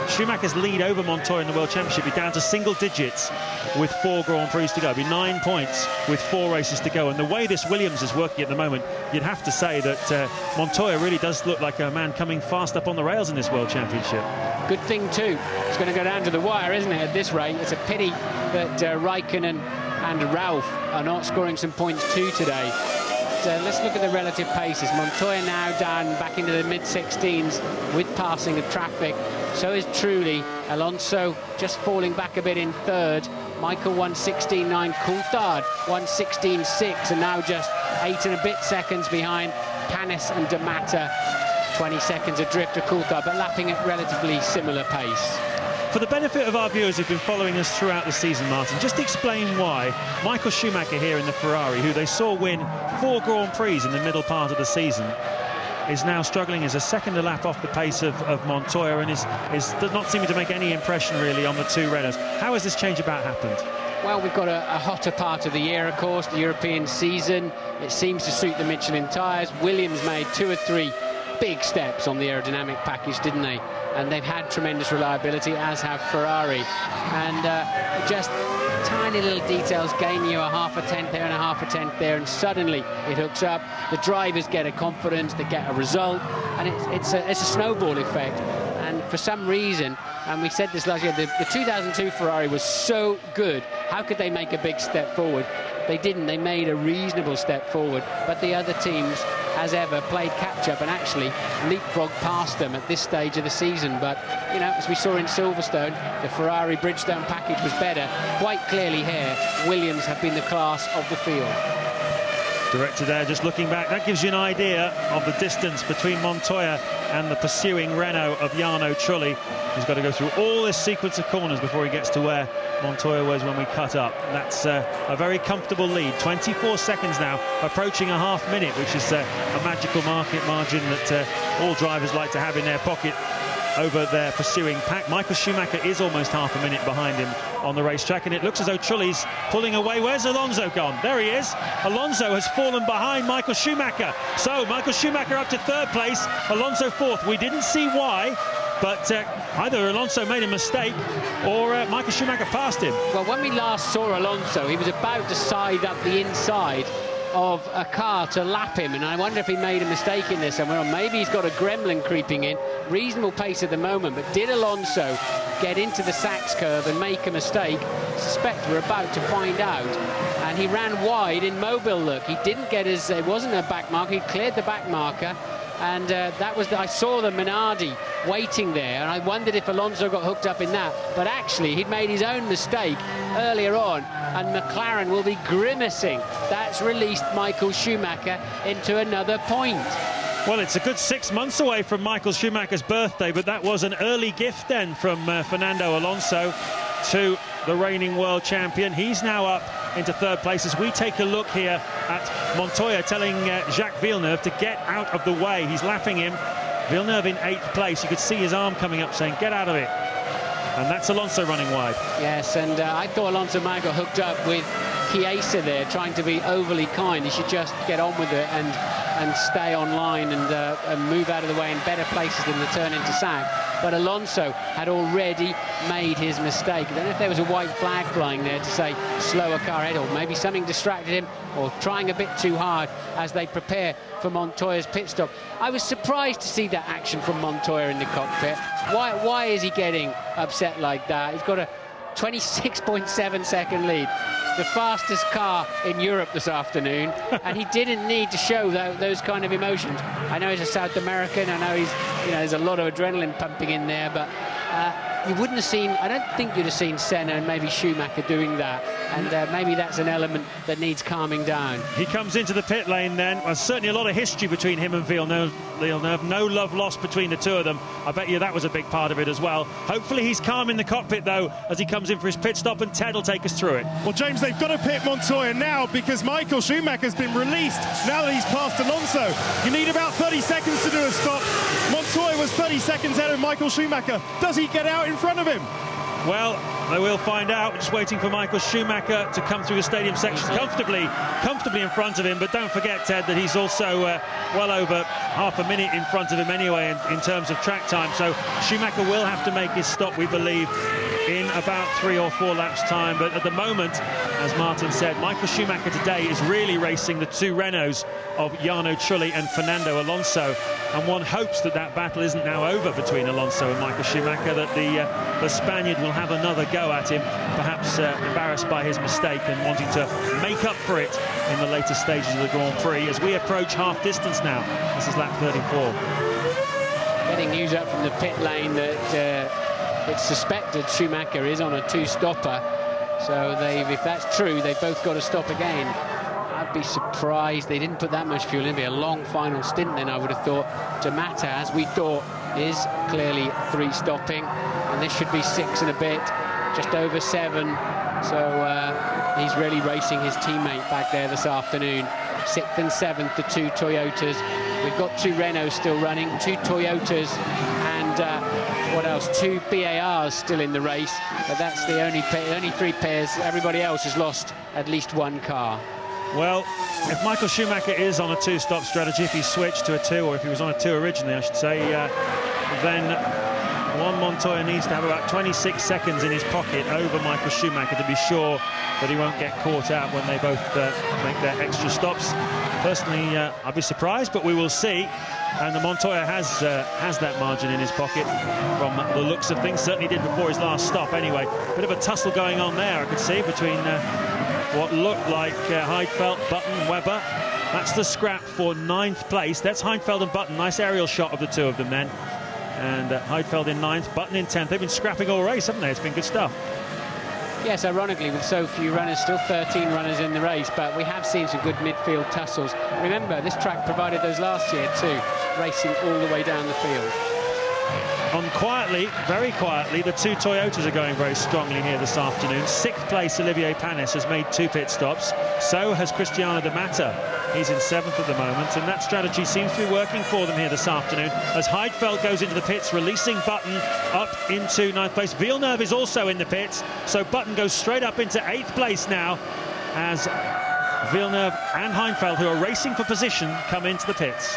Schumacher's lead over Montoya in the World Championship be down to single digits with 4 Grand Prix to go. It'll be 9 points with 4 races to go. And the way this Williams is working at the moment, you'd have to say that Montoya really does look like a man coming fast up on the rails in this World Championship. Good thing too, it's going to go down to the wire, isn't it, at this rate? It's a pity that Raikkonen and Ralph are not scoring some points too today. Let's look at the relative paces. Montoya now down back into the mid-16s with passing of traffic. So is Trulli. Alonso just falling back a bit in 3rd. Michael 1:16.9. Coulthard 1:16.6, and now just 8 and a bit seconds behind Panis and D'Amata. 20 seconds adrift to Coulthard, but lapping at relatively similar pace. For the benefit of our viewers who've been following us throughout the season, Martin, just explain why Michael Schumacher here in the Ferrari, who they saw win 4 Grand Prix in the middle part of the season, is now struggling as a second a lap off the pace of Montoya, and does not seem to make any impression really on the 2 Renaults. How has this change about happened? Well, we've got a hotter part of the year, of course, the European season. It seems to suit the Michelin tyres. Williams made 2 or 3 big steps on the aerodynamic package, didn't they? And they've had tremendous reliability, as have Ferrari. And just tiny little details gain you a half a tenth there and a half a tenth there, and suddenly it hooks up. The drivers get a confidence, they get a result, and it's a snowball effect. And for some reason, and we said this last year, the 2002 Ferrari was so good. How could they make a big step forward? They didn't. They made a reasonable step forward, but the other teams, as ever, played catch-up and actually leapfrogged past them at this stage of the season. But, you know, as we saw in Silverstone, the Ferrari Bridgestone package was better. Quite clearly here, Williams have been the class of the field. Director there just looking back. That gives you an idea of the distance between Montoya and the pursuing Renault of Jarno Trulli. He's got to go through all this sequence of corners before he gets to where Montoya was when we cut up. That's a very comfortable lead. 24 seconds now, approaching a half minute, which is a magical market margin that all drivers like to have in their pocket over their pursuing pack. Michael Schumacher is almost half a minute behind him on the racetrack, and it looks as though Trulli's pulling away. Where's Alonso gone? There he is. Alonso has fallen behind Michael Schumacher. So Michael Schumacher up to 3rd place, Alonso 4th. We didn't see why, but either Alonso made a mistake or Michael Schumacher passed him. Well, when we last saw Alonso, he was about to side up the inside of a car to lap him, and I wonder if he made a mistake in there somewhere, or maybe he's got a gremlin creeping in. Reasonable pace at the moment, but did Alonso get into the Sachs curve and make a mistake? I suspect we're about to find out. And he ran wide in Mobile, look. He didn't get his, it wasn't a back marker, he cleared the back marker. And that was I saw the Minardi waiting there, and I wondered if Alonso got hooked up in that. But actually, he'd made his own mistake earlier on, and McLaren will be grimacing. That's released Michael Schumacher into another point. Well, it's a good 6 months away from Michael Schumacher's birthday, but that was an early gift then from Fernando Alonso to the reigning world champion. He's now up into third place as we take a look here at Montoya telling Jacques Villeneuve to get out of the way. He's lapping him. Villeneuve in 8th place. You could see his arm coming up saying, get out of it. And that's Alonso running wide. Yes, and I thought Alonso might got hooked up with Chiesa there, trying to be overly kind. He should just get on with it and stay on line and move out of the way in better places than the turn into Sachs. But Alonso had already made his mistake. I don't know if there was a white flag flying there to say slow a car ahead, or maybe something distracted him, or trying a bit too hard as they prepare for Montoya's pit stop. I was surprised to see that action from Montoya in the cockpit. Why is he getting upset like that? He's got a 26.7 second lead, the fastest car in Europe this afternoon, and he didn't need to show those kind of emotions. I know he's a South American, I know he's, there's a lot of adrenaline pumping in there, but you wouldn't have seen, I don't think you'd have seen Senna and maybe Schumacher doing that, and maybe that's an element that needs calming down. He comes into the pit lane then. Well, certainly a lot of history between him and Villeneuve. No love lost between the two of them. I bet you that was a big part of it as well. Hopefully he's calm in the cockpit though as he comes in for his pit stop, and Ted will take us through it. Well, James, they've got to pit Montoya now because Michael Schumacher's been released now that he's passed Alonso. You need about 30 seconds to do a stop. Montoya was 30 seconds ahead of Michael Schumacher. Does he get out in front of him? Well, they will find out. We're just waiting for Michael Schumacher to come through the stadium section comfortably in front of him. But don't forget, Ted, that he's also well over half a minute in front of him anyway in terms of track time. So Schumacher will have to make his stop, we believe, in about 3 or 4 laps time. But at the moment, as Martin said, Michael Schumacher today is really racing the two Renaults of Jarno Trulli and Fernando Alonso, and one hopes that that battle isn't now over between Alonso and Michael Schumacher, that the Spaniard will have another go at him, perhaps embarrassed by his mistake and wanting to make up for it in the later stages of the Grand Prix as we approach half distance now. This is lap 34. Getting news up from the pit lane that it's suspected Schumacher is on a two-stopper, so if that's true, they've both got to stop again. I'd be surprised they didn't put that much fuel in. It'd be a long final stint then, I would have thought. Mata, as we thought, is clearly 3 stopping, and this should be 6 and a bit, just over 7. So he's really racing his teammate back there this afternoon. 6th and 7th, the 2 Toyotas. We've got 2 Renaults still running, 2 Toyotas, and what else? 2 BARs still in the race, but that's the only 3 pairs. Everybody else has lost at least 1 car. Well, if Michael Schumacher is on a 2-stop strategy, if he switched to a 2, or if he was on a 2 originally, I should say, then Juan Montoya needs to have about 26 seconds in his pocket over Michael Schumacher to be sure that he won't get caught out when they both make their extra stops. Personally, I'd be surprised, but we will see. And the Montoya has that margin in his pocket from the looks of things. Certainly did before his last stop anyway. Bit of a tussle going on there, I could see, between what looked like Heidfeld, Button, Webber. That's the scrap for 9th place. That's Heidfeld and Button. Nice aerial shot of the two of them then. And Heidfeld in 9th, Button in 10th. They've been scrapping all race, haven't they? It's been good stuff. Yes, ironically, with so few runners, still 13 runners in the race, but we have seen some good midfield tussles. Remember, this track provided those last year too, racing all the way down the field. On quietly, very quietly, the 2 Toyotas are going very strongly here this afternoon. 6th place, Olivier Panis has made 2 pit stops. So has Cristiano de Mata. He's in 7th at the moment, and that strategy seems to be working for them here this afternoon as Heidfeld goes into the pits, releasing Button up into 9th place. Villeneuve is also in the pits, so Button goes straight up into 8th place now as Villeneuve and Heidfeld, who are racing for position, come into the pits.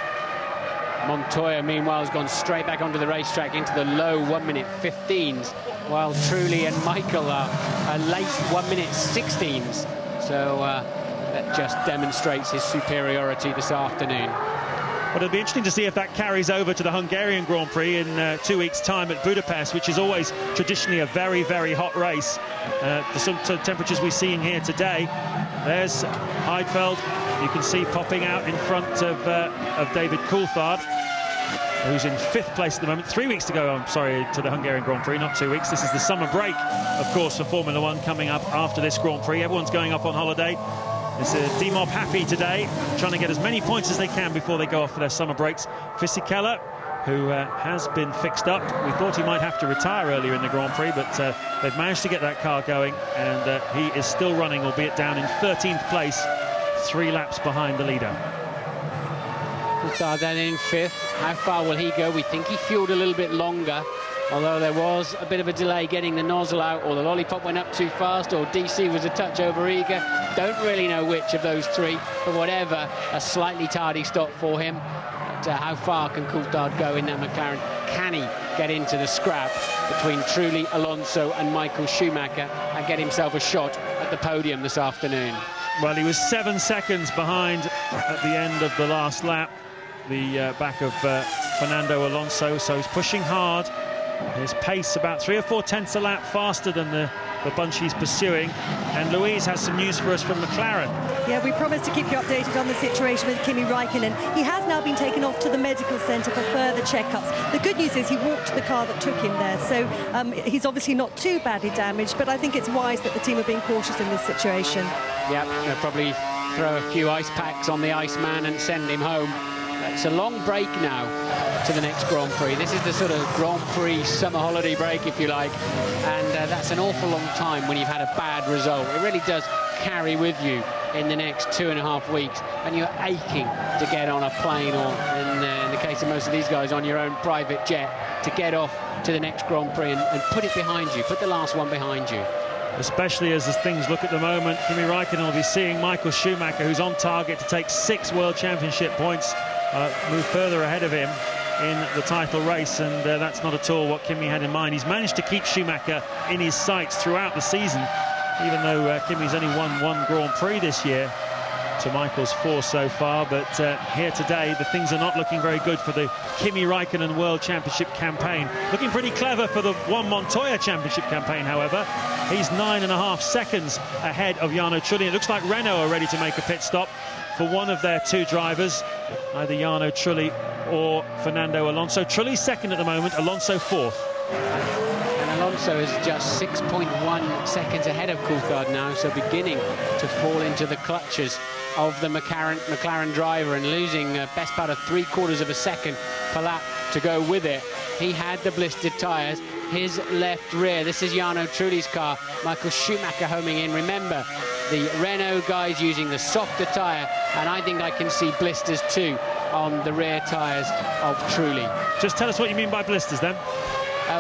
Montoya, meanwhile, has gone straight back onto the racetrack into the low 1:15s, while Trulli and Michael are late 1:16s. So that just demonstrates his superiority this afternoon. Well, it'll be interesting to see if that carries over to the Hungarian Grand Prix in 2 weeks' time at Budapest, which is always traditionally a very, very hot race. The sort of temperatures we're seeing here today. There's Heidfeld. You can see popping out in front of David Coulthard, who's in 5th place at the moment. 3 weeks to go, I'm sorry, to the Hungarian Grand Prix, not 2 weeks. This is the summer break, of course, for Formula One coming up after this Grand Prix. Everyone's going off on holiday. It's D-Mob happy today, trying to get as many points as they can before they go off for their summer breaks. Fisichella, who has been fixed up. We thought he might have to retire earlier in the Grand Prix, but they've managed to get that car going, and he is still running, albeit down in 13th place, 3 laps behind the leader. Coulthard then in 5th. How far will he go? We think he fueled a little bit longer, although there was a bit of a delay getting the nozzle out, or the lollipop went up too fast, or DC was a touch over eager. Don't really know which of those 3, but whatever, a slightly tardy stop for him. But how far can Coulthard go in that McLaren? Can he get into the scrap between Trulli, Alonso and Michael Schumacher and get himself a shot at the podium this afternoon? Well, he was 7 seconds behind at the end of the last lap, the back of Fernando Alonso, so he's pushing hard. His pace about 3 or 4 tenths a lap faster than the bunch he's pursuing. And Louise has some news for us from McLaren. Yeah, we promised to keep you updated on the situation with Kimi Raikkonen. He has now been taken off to the medical centre for further checkups. The good news is he walked the car that took him there, so he's obviously not too badly damaged, but I think it's wise that the team are being cautious in this situation. Yeah, they'll probably throw a few ice packs on the Iceman and send him home. It's a long break now to the next Grand Prix. This is the sort of Grand Prix summer holiday break, if you like, and that's an awful long time when you've had a bad result. It really does carry with you in the next 2.5 weeks, and you're aching to get on a plane, or in the case of most of these guys, on your own private jet, to get off to the next Grand Prix and put it behind you, put the last one behind you. Especially as things look at the moment, Kimi Raikkonen will be seeing Michael Schumacher, who's on target to take 6 World Championship points, move further ahead of him in the title race, and that's not at all what Kimi had in mind. He's managed to keep Schumacher in his sights throughout the season, even though Kimi's only won 1 Grand Prix this year to Michael's 4 so far. But here today, the things are not looking very good for the Kimi Raikkonen World Championship campaign. Looking pretty clever for the Juan Montoya Championship campaign, however. He's 9.5 seconds ahead of Jarno Trulli. It looks like Renault are ready to make a pit stop for one of their 2 drivers, either Jarno Trulli or Fernando Alonso. Trulli's second at the moment, Alonso 4th. And Alonso is just 6.1 seconds ahead of Coulthard now, so beginning to fall into the clutches of the McLaren driver and losing best part of 3/4 of a second per lap to go with it. He had the blistered tyres, his left rear. This is Jarno Trulli's car. Michael Schumacher homing in. Remember, the Renault guys using the softer tyre, and I think I can see blisters too on the rear tyres of Trulli. Just tell us what you mean by blisters then.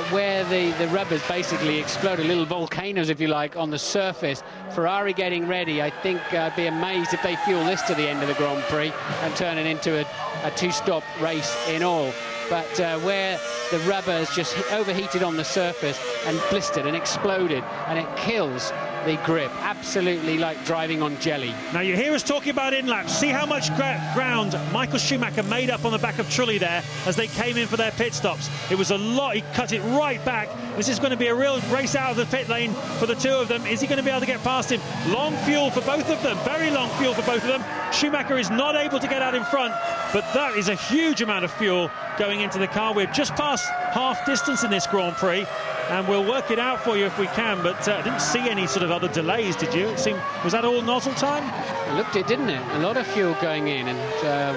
Where the rubbers basically exploded, little volcanoes, if you like, on the surface. Ferrari getting ready. I think I'd be amazed if they fuel this to the end of the Grand Prix and turn it into a 2-stop race in all. But where the rubber has just overheated on the surface and blistered and exploded, and it kills the grip, absolutely like driving on jelly. Now you hear us talking about in-laps. See how much ground Michael Schumacher made up on the back of Trulli there as they came in for their pit stops. It was a lot. He cut it right back. This is going to be a real race out of the pit lane for the 2 of them. Is he going to be able to get past him? Long fuel for both of them, very long fuel for both of them. Schumacher is not able to get out in front, but that is a huge amount of fuel going into the car. We're just past half distance in this Grand Prix, and we'll work it out for you if we can, but I didn't see any sort of other delays, did you? It seemed, was that all nozzle time? It looked it, didn't it? A lot of fuel going in, and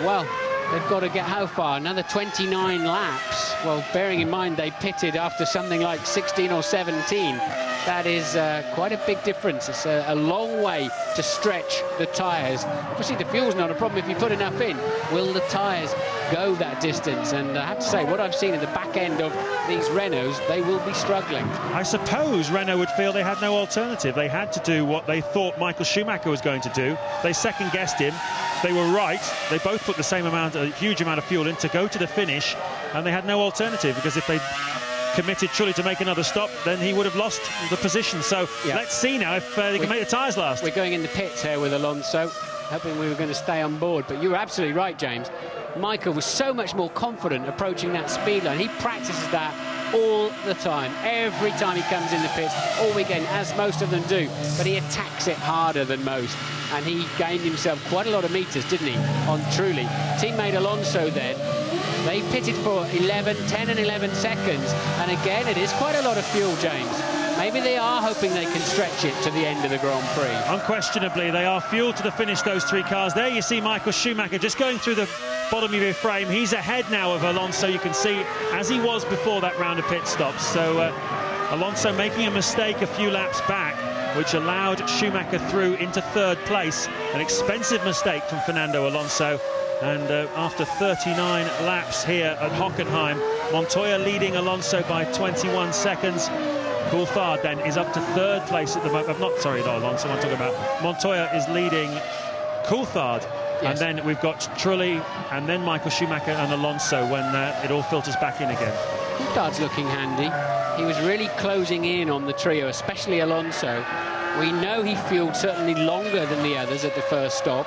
well, they've got to get how far? Another 29 laps. Well, bearing in mind they pitted after something like 16 or 17. that is quite a big difference. It's a long way to stretch the tyres. Obviously, the fuel's not a problem if you put enough in. Will the tyres go that distance? And I have to say, what I've seen at the back end of these Renaults, they will be struggling. I suppose Renault would feel they had no alternative. They had to do what they thought Michael Schumacher was going to do. They second-guessed him. They were right. They both put the same amount, a huge amount of fuel in to go to the finish, and they had no alternative, because if they committed Trulli to make another stop, then he would have lost the position. So let's see now if they can make the tyres last. We're going in the pits here with Alonso, hoping we were going to stay on board. But you were absolutely right, James. Michael was so much more confident approaching that speed line. He practices that all the time, every time he comes in the pits, all weekend, as most of them do. But he attacks it harder than most. And he gained himself quite a lot of metres, didn't he, on Trulli. Teammate Alonso then, they pitted for 10 and 11 seconds. And again, it is quite a lot of fuel, James. Maybe they are hoping they can stretch it to the end of the Grand Prix. Unquestionably, they are fueled to the finish, those three cars. There you see Michael Schumacher just going through the bottom of your frame. He's ahead now of Alonso, you can see, as he was before that round of pit stops. So Alonso making a mistake a few laps back, which allowed Schumacher through into third place. An expensive mistake from Fernando Alonso. And after 39 laps here at Hockenheim, Montoya leading Alonso by 21 seconds. Coulthard then is up to third place at the moment. Not Alonso, I'm talking about. Montoya is leading Coulthard. Yes. And then we've got Trulli, and then Michael Schumacher and Alonso when it all filters back in again. Coulthard's looking handy. He was really closing in on the trio, especially Alonso. We know he fueled certainly longer than the others at the first stop,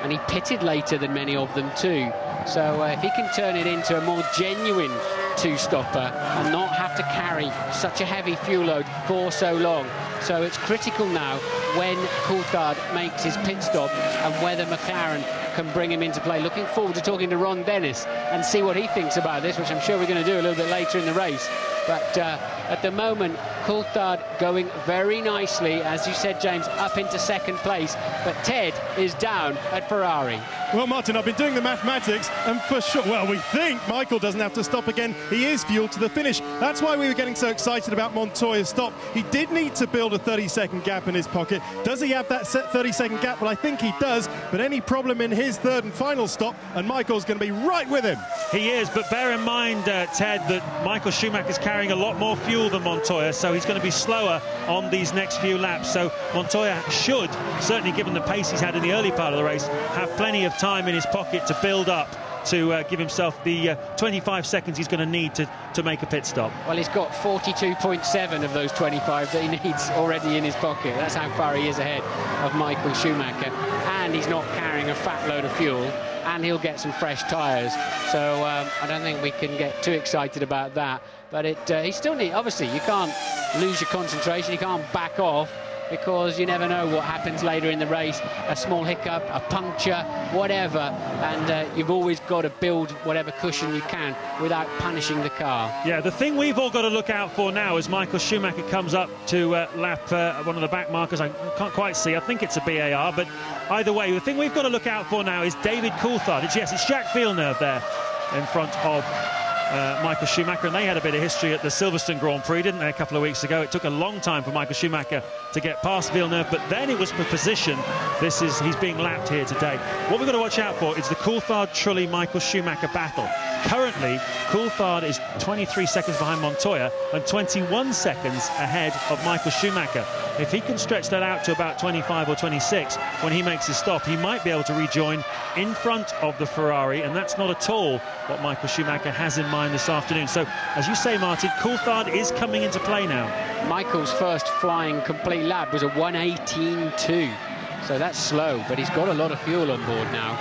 and he pitted later than many of them too. So if he can turn it into a more genuine two-stopper and not have to carry such a heavy fuel load for so long. So it's critical now when Coulthard makes his pit stop and whether McLaren can bring him into play. Looking forward to talking to Ron Dennis and see what he thinks about this, which I'm sure we're going to do a little bit later in the race. But at the moment, Coulthard going very nicely, as you said, James, up into second place. But Ted is down at Ferrari. Well, Martin, I've been doing the mathematics, and for sure, well, we think Michael doesn't have to stop again. He is fueled to the finish. That's why we were getting so excited about Montoya's stop. He did need to build a 30-second gap in his pocket. Does he have that set 30-second gap? Well, I think he does, but any problem in his third and final stop, and Michael's going to be right with him. He is, but bear in mind, Ted, that Michael Schumacher's carrying a lot more fuel than Montoya, so he's going to be slower on these next few laps. So Montoya should, certainly given the pace he's had in the early part of the race, have plenty of time in his pocket to build up to give himself the 25 seconds he's going to need to make a pit stop. Well, he's got 42.7 of those 25 that he needs already in his pocket. That's how far he is ahead of Michael Schumacher. And he's not carrying a fat load of fuel, and he'll get some fresh tyres. So I don't think we can get too excited about that. But he still needs, obviously, you can't lose your concentration, you can't back off, because you never know what happens later in the race. A small hiccup, a puncture, whatever, and you've always got to build whatever cushion you can without punishing the car. Yeah, the thing we've all got to look out for now as Michael Schumacher comes up to lap one of the back markers. I can't quite see, I think it's a BAR, but either way, the thing we've got to look out for now is David Coulthard. It's Jacques Villeneuve there in front of Michael Schumacher, and they had a bit of history at the Silverstone Grand Prix, didn't they, a couple of weeks ago? It took a long time for Michael Schumacher to get past Villeneuve, but then it was for position. He's being lapped here today. What we've got to watch out for is the Coulthard-Trulli Michael Schumacher battle. Currently, Coulthard is 23 seconds behind Montoya and 21 seconds ahead of Michael Schumacher. If he can stretch that out to about 25 or 26 when he makes his stop, he might be able to rejoin in front of the Ferrari, and that's not at all what Michael Schumacher has in mind this afternoon. So, as you say, Martin, Coulthard is coming into play now. Michael's first flying complete lap was a 1:18.2, so that's slow, but he's got a lot of fuel on board now,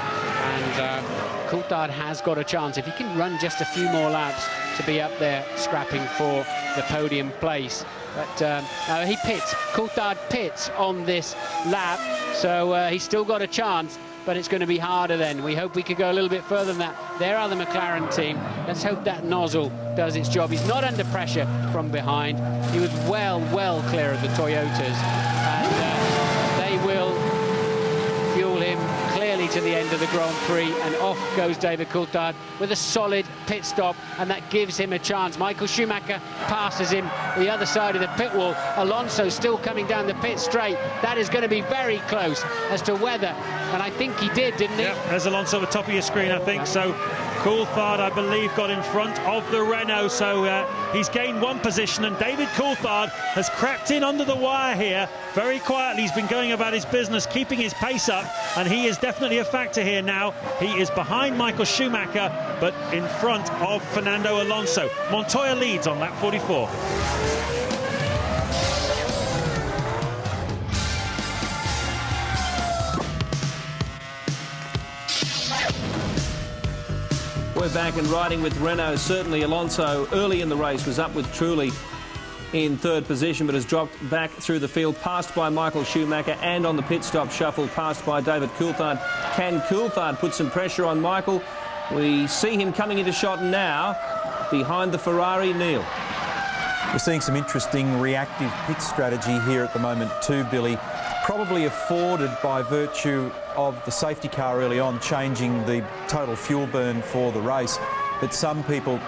and Coulthard has got a chance if he can run just a few more laps to be up there scrapping for the podium place. But he pits. Coulthard pits on this lap, so he's still got a chance, but it's going to be harder then. We hope we could go a little bit further than that. There are the McLaren team. Let's hope that nozzle does its job. He's not under pressure from behind. He was well clear of the Toyotas, and they will fuel him clearly to the end of the Grand Prix, and off goes David Coulthard with a solid pit stop, and that gives him a chance. Michael Schumacher passes him the other side of the pit wall. Alonso still coming down the pit straight. That is going to be very close as to whether, and I think he did, didn't he? Yep, there's Alonso at the top of your screen, I think. So Coulthard, I believe, got in front of the Renault, so he's gained one position, and David Coulthard has crept in under the wire here very quietly. He's been going about his business, keeping his pace up, and he is definitely a factor here now. He is behind Michael Schumacher, but in front of Fernando Alonso. Montoya leads on lap 44. We're back and riding with Renault. Certainly Alonso early in the race was up with Trulli in third position, but has dropped back through the field, passed by Michael Schumacher, and on the pit stop shuffle, passed by David Coulthard. Can Coulthard put some pressure on Michael? We see him coming into shot now behind the Ferrari. Neil. We're seeing some interesting reactive pit strategy here at the moment too, Billy. Probably afforded by virtue of the safety car early on changing the total fuel burn for the race. But some people,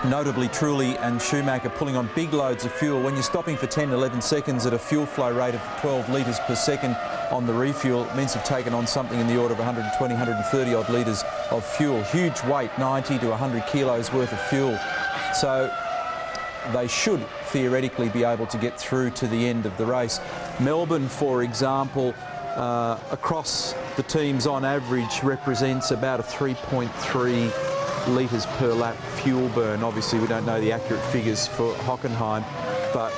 notably Trulli and Schumacher, pulling on big loads of fuel. When you're stopping for 10, 11 seconds at a fuel flow rate of 12 litres per second on the refuel, it means they've taken on something in the order of 120, 130 odd litres of fuel. Huge weight, 90 to 100 kilos worth of fuel. So they should theoretically be able to get through to the end of the race. Melbourne, for example, across the teams on average represents about a 3.3 litres per lap fuel burn. Obviously we don't know the accurate figures for Hockenheim, but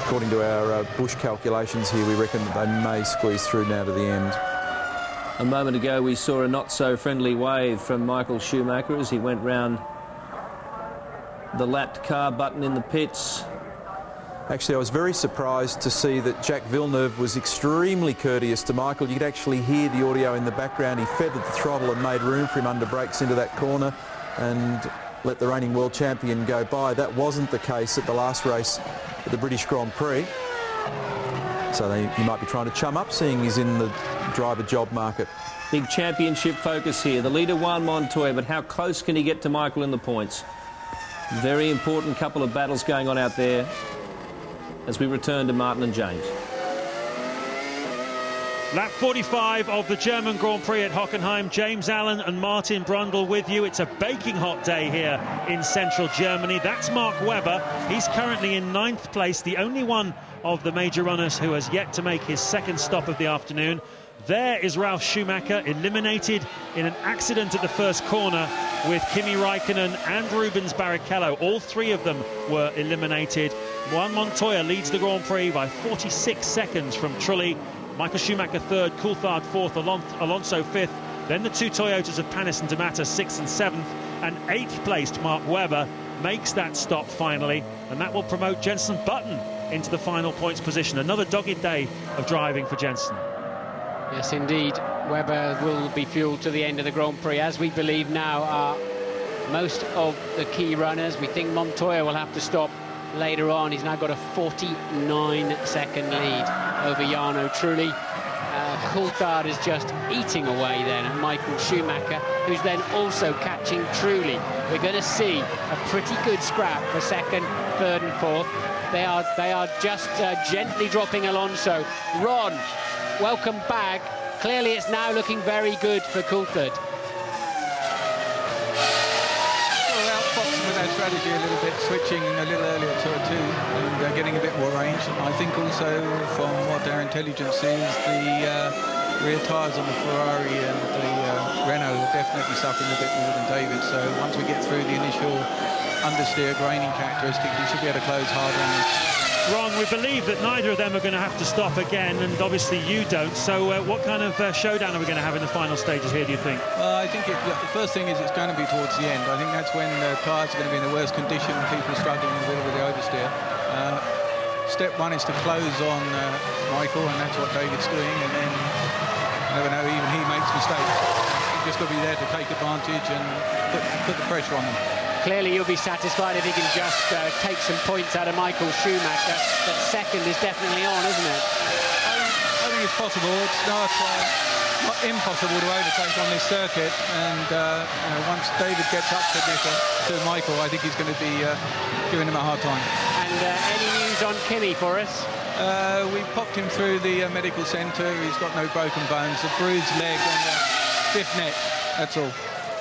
according to our Bush calculations here, we reckon that they may squeeze through now to the end. A moment ago we saw a not so friendly wave from Michael Schumacher as he went round the lapped car button in the pits. Actually, I was very surprised to see that Jacques Villeneuve was extremely courteous to Michael. You could actually hear the audio in the background. He feathered the throttle and made room for him under brakes into that corner and let the reigning world champion go by. That wasn't the case at the last race at the British Grand Prix. So he might be trying to chum up, seeing he's in the driver job market. Big championship focus here. The leader, Juan Montoya, but how close can he get to Michael in the points? Very important couple of battles going on out there as we return to Martin and James. Lap 45 of the German Grand Prix at Hockenheim. James Allen and Martin Brundle with you. It's a baking hot day here in central Germany. That's Mark Webber. He's currently in 9th place, the only one of the major runners who has yet to make his second stop of the afternoon. There is Ralf Schumacher, eliminated in an accident at the first corner with Kimi Raikkonen and Rubens Barrichello. All three of them were eliminated. Juan Montoya leads the Grand Prix by 46 seconds from Trulli. Michael Schumacher third, Coulthard fourth, Alonso fifth. Then the two Toyotas of Panis and Damata, 6th and 7th. And 8th placed Mark Webber makes that stop finally. And that will promote Jenson Button into the final points position. Another dogged day of driving for Jenson. Yes, indeed. Webber will be fueled to the end of the Grand Prix, as we believe now are most of the key runners. We think Montoya will have to stop later on. He's now got a 49-second lead over Jarno Trulli. Coulthard is just eating away then at Michael Schumacher, who's then also catching Trulli. We're going to see a pretty good scrap for second, third and fourth. They are just gently dropping Alonso. Ron, welcome back. Clearly it's now looking very good for Coulthard. Well, outfoxing with our strategy a little bit, switching a little earlier to a 2 and getting a bit more range. I think also from what our intelligence is, the rear tyres on the Ferrari and the Renault are definitely suffering a bit more than David. So once we get through the initial understeer graining characteristics, we should be able to close hard on them. Ron, we believe that neither of them are going to have to stop again, and obviously you don't. So what kind of showdown are we going to have in the final stages here, do you think? Well, I think the first thing is it's going to be towards the end. I think that's when the tyres are going to be in the worst condition and people are struggling a little with the oversteer. Step one is to close on Michael, and that's what David's doing, and then you never know, even he makes mistakes. You've just got to be there to take advantage and put the pressure on them. Clearly you'll be satisfied if he can just take some points out of Michael Schumacher. But second is definitely on, isn't it? I think it's possible. It's not not impossible to overtake on this circuit. And you know, once David gets up to Michael, I think he's going to be giving him a hard time. And any news on Kimi for us? We popped him through the medical centre. He's got no broken bones, a bruised leg and a stiff neck. That's all.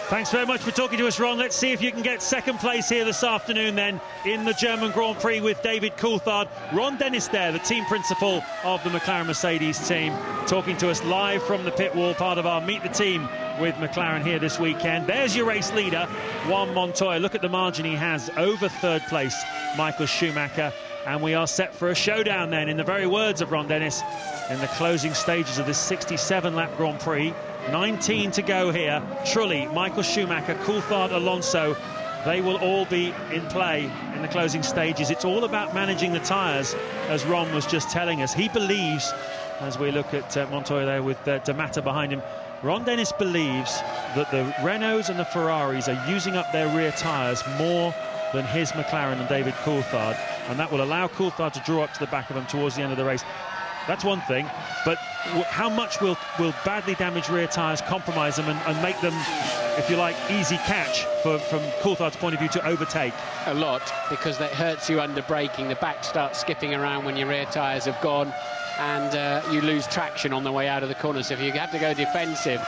Thanks very much for talking to us, Ron. Let's see if you can get second place here this afternoon then in the German Grand Prix with David Coulthard. Ron Dennis there, the team principal of the McLaren Mercedes team, talking to us live from the pit wall, part of our Meet the Team with McLaren here this weekend. There's your race leader, Juan Montoya. Look at the margin he has over third place, Michael Schumacher. And we are set for a showdown then, in the very words of Ron Dennis, in the closing stages of this 67-lap Grand Prix. 19 to go here. Trulli, Michael Schumacher, Coulthard, Alonso, they will all be in play in the closing stages. It's all about managing the tyres, as Ron was just telling us. He believes, as we look at Montoya there with D'Amato behind him, Ron Dennis believes that the Renaults and the Ferraris are using up their rear tyres more than his McLaren and David Coulthard, and that will allow Coulthard to draw up to the back of him towards the end of the race. That's one thing, but how much will badly damaged rear tyres compromise them and make them, if you like, easy catch from Coulthard's point of view to overtake? A lot, because that hurts you under braking. The back starts skipping around when your rear tyres have gone, and you lose traction on the way out of the corner. So if you have to go defensive,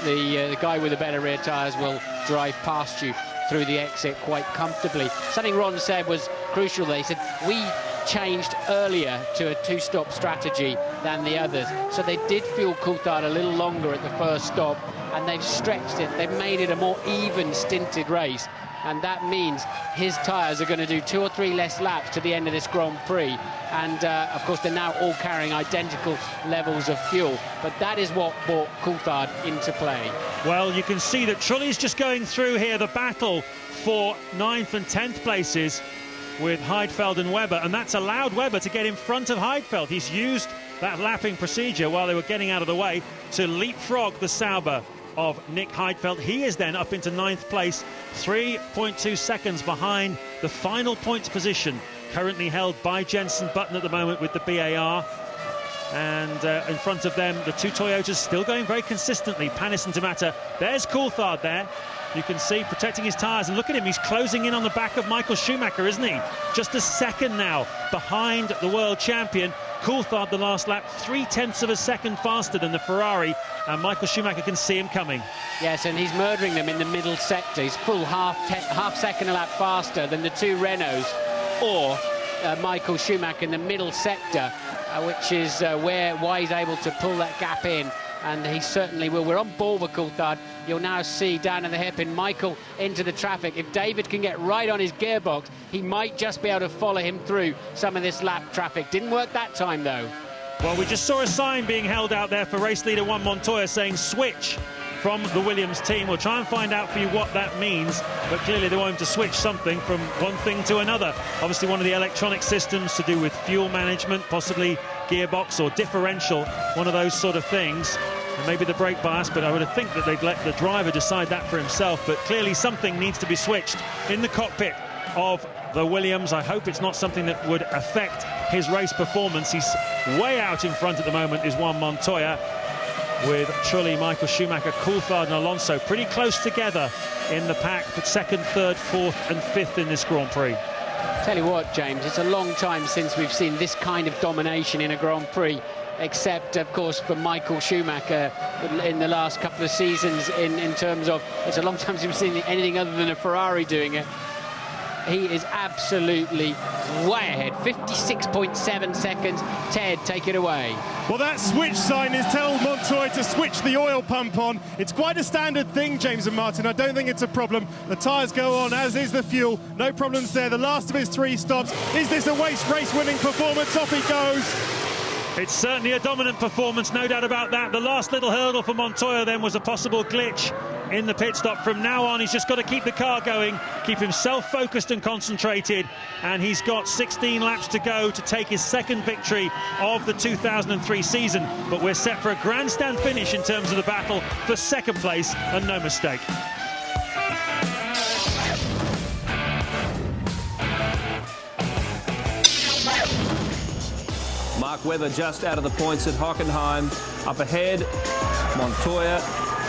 the guy with the better rear tyres will drive past you through the exit quite comfortably. Something Ron said was crucial. They said, we changed earlier to a two-stop strategy than the others. So they did fuel Coulthard a little longer at the first stop, and they've stretched it. They've made it a more even, stinted race. And that means his tyres are going to do 2 or 3 less laps to the end of this Grand Prix. And, of course, they're now all carrying identical levels of fuel. But that is what brought Coulthard into play. Well, you can see that Trulli's just going through here the battle for 9th and 10th places with Heidfeld and Webber, and that's allowed Webber to get in front of Heidfeld. He's used that lapping procedure while they were getting out of the way to leapfrog the Sauber of Nick Heidfeld. He is then up into 9th place, 3.2 seconds behind the final points position, currently held by Jenson Button at the moment with the BAR. And in front of them, the two Toyotas still going very consistently, Panis and D'Amato. There's Coulthard there. You can see protecting his tyres, and look at him, he's closing in on the back of Michael Schumacher, isn't he? Just a second now behind the world champion. Coulthard, the last lap, 0.3 of a second faster than the Ferrari, and Michael Schumacher can see him coming. Yes, and he's murdering them in the middle sector. He's full half second a lap faster than the two Renaults, or Michael Schumacher in the middle sector, which is why he's able to pull that gap in. And he certainly will. We're on board with Coulthard. You'll now see down in the hairpin Michael into the traffic. If David can get right on his gearbox, he might just be able to follow him through some of this lap traffic. Didn't work that time, though. Well, we just saw a sign being held out there for race leader Juan Montoya saying switch from the Williams team. We'll try and find out for you what that means, but clearly they want him to switch something from one thing to another. Obviously one of the electronic systems to do with fuel management, possibly gearbox or differential, one of those sort of things. And maybe the brake bias, but I would think that they'd let the driver decide that for himself. But clearly something needs to be switched in the cockpit of the Williams. I hope it's not something that would affect his race performance. He's way out in front at the moment, is Juan Montoya, with Trulli, Michael Schumacher, Coulthard and Alonso pretty close together in the pack, but 2nd, 3rd, 4th and 5th in this Grand Prix. Tell you what, James, it's a long time since we've seen this kind of domination in a Grand Prix, except, of course, for Michael Schumacher in the last couple of seasons in terms of, it's a long time since we've seen anything other than a Ferrari doing it. He is absolutely way ahead, 56.7 seconds. Ted, take it away. Well, that switch sign is telling Montoya to switch the oil pump on. It's quite a standard thing, James and Martin. I don't think it's a problem. The tyres go on, as is the fuel. No problems there. The last of his 3 stops. Is this a race-winning performance? Off he goes. It's certainly a dominant performance, no doubt about that. The last little hurdle for Montoya then was a possible glitch in the pit stop. From now on, he's just got to keep the car going, keep himself focused and concentrated, and he's got 16 laps to go to take his 2nd victory of the 2003 season. But we're set for a grandstand finish in terms of the battle for 2nd place, and no mistake. Mark Webber just out of the points at Hockenheim. Up ahead, Montoya,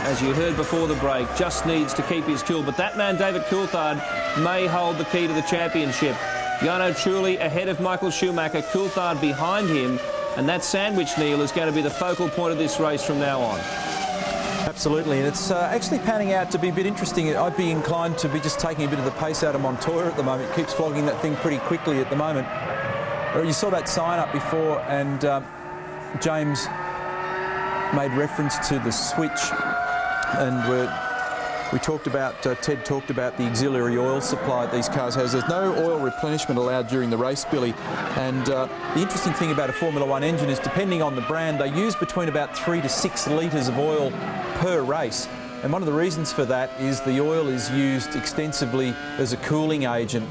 as you heard before the break, just needs to keep his cool. But that man, David Coulthard, may hold the key to the championship. Jarno Trulli ahead of Michael Schumacher, Coulthard behind him. And that sandwich, Neil, is going to be the focal point of this race from now on. Absolutely, and it's actually panning out to be a bit interesting. I'd be inclined to be just taking a bit of the pace out of Montoya at the moment. Keeps flogging that thing pretty quickly at the moment. You saw that sign up before, and James made reference to the switch, and we talked about, Ted talked about the auxiliary oil supply that these cars has. There's no oil replenishment allowed during the race, Billy. And the interesting thing about a Formula One engine is, depending on the brand, they use between about 3 to 6 litres of oil per race. And one of the reasons for that is the oil is used extensively as a cooling agent,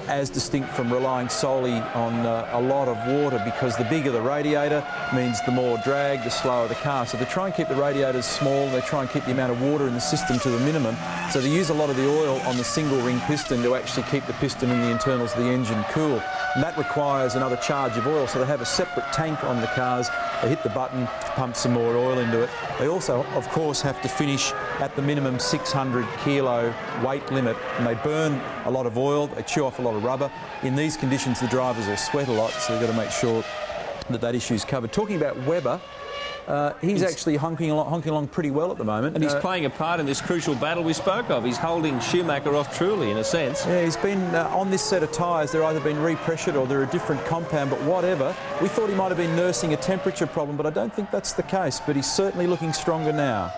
as distinct from relying solely on a lot of water, because the bigger the radiator means the more drag, the slower the car. So they try and keep the radiators small, they try and keep the amount of water in the system to the minimum. So they use a lot of the oil on the single ring piston to actually keep the piston and the internals of the engine cool. And that requires another charge of oil, so they have a separate tank on the cars. They hit the button, pump some more oil into it. They also, of course, have to finish at the minimum 600 kilo weight limit, and they burn a lot of oil, they chew off a lot of rubber. In these conditions, the drivers will sweat a lot, so they've got to make sure that that issue is covered. Talking about Webber, he's actually honking along pretty well at the moment. And he's playing a part in this crucial battle we spoke of. He's holding Schumacher off Trulli, in a sense. Yeah, he's been on this set of tyres. They're either been repressured or they're a different compound, but whatever. We thought he might have been nursing a temperature problem, but I don't think that's the case. But he's certainly looking stronger now.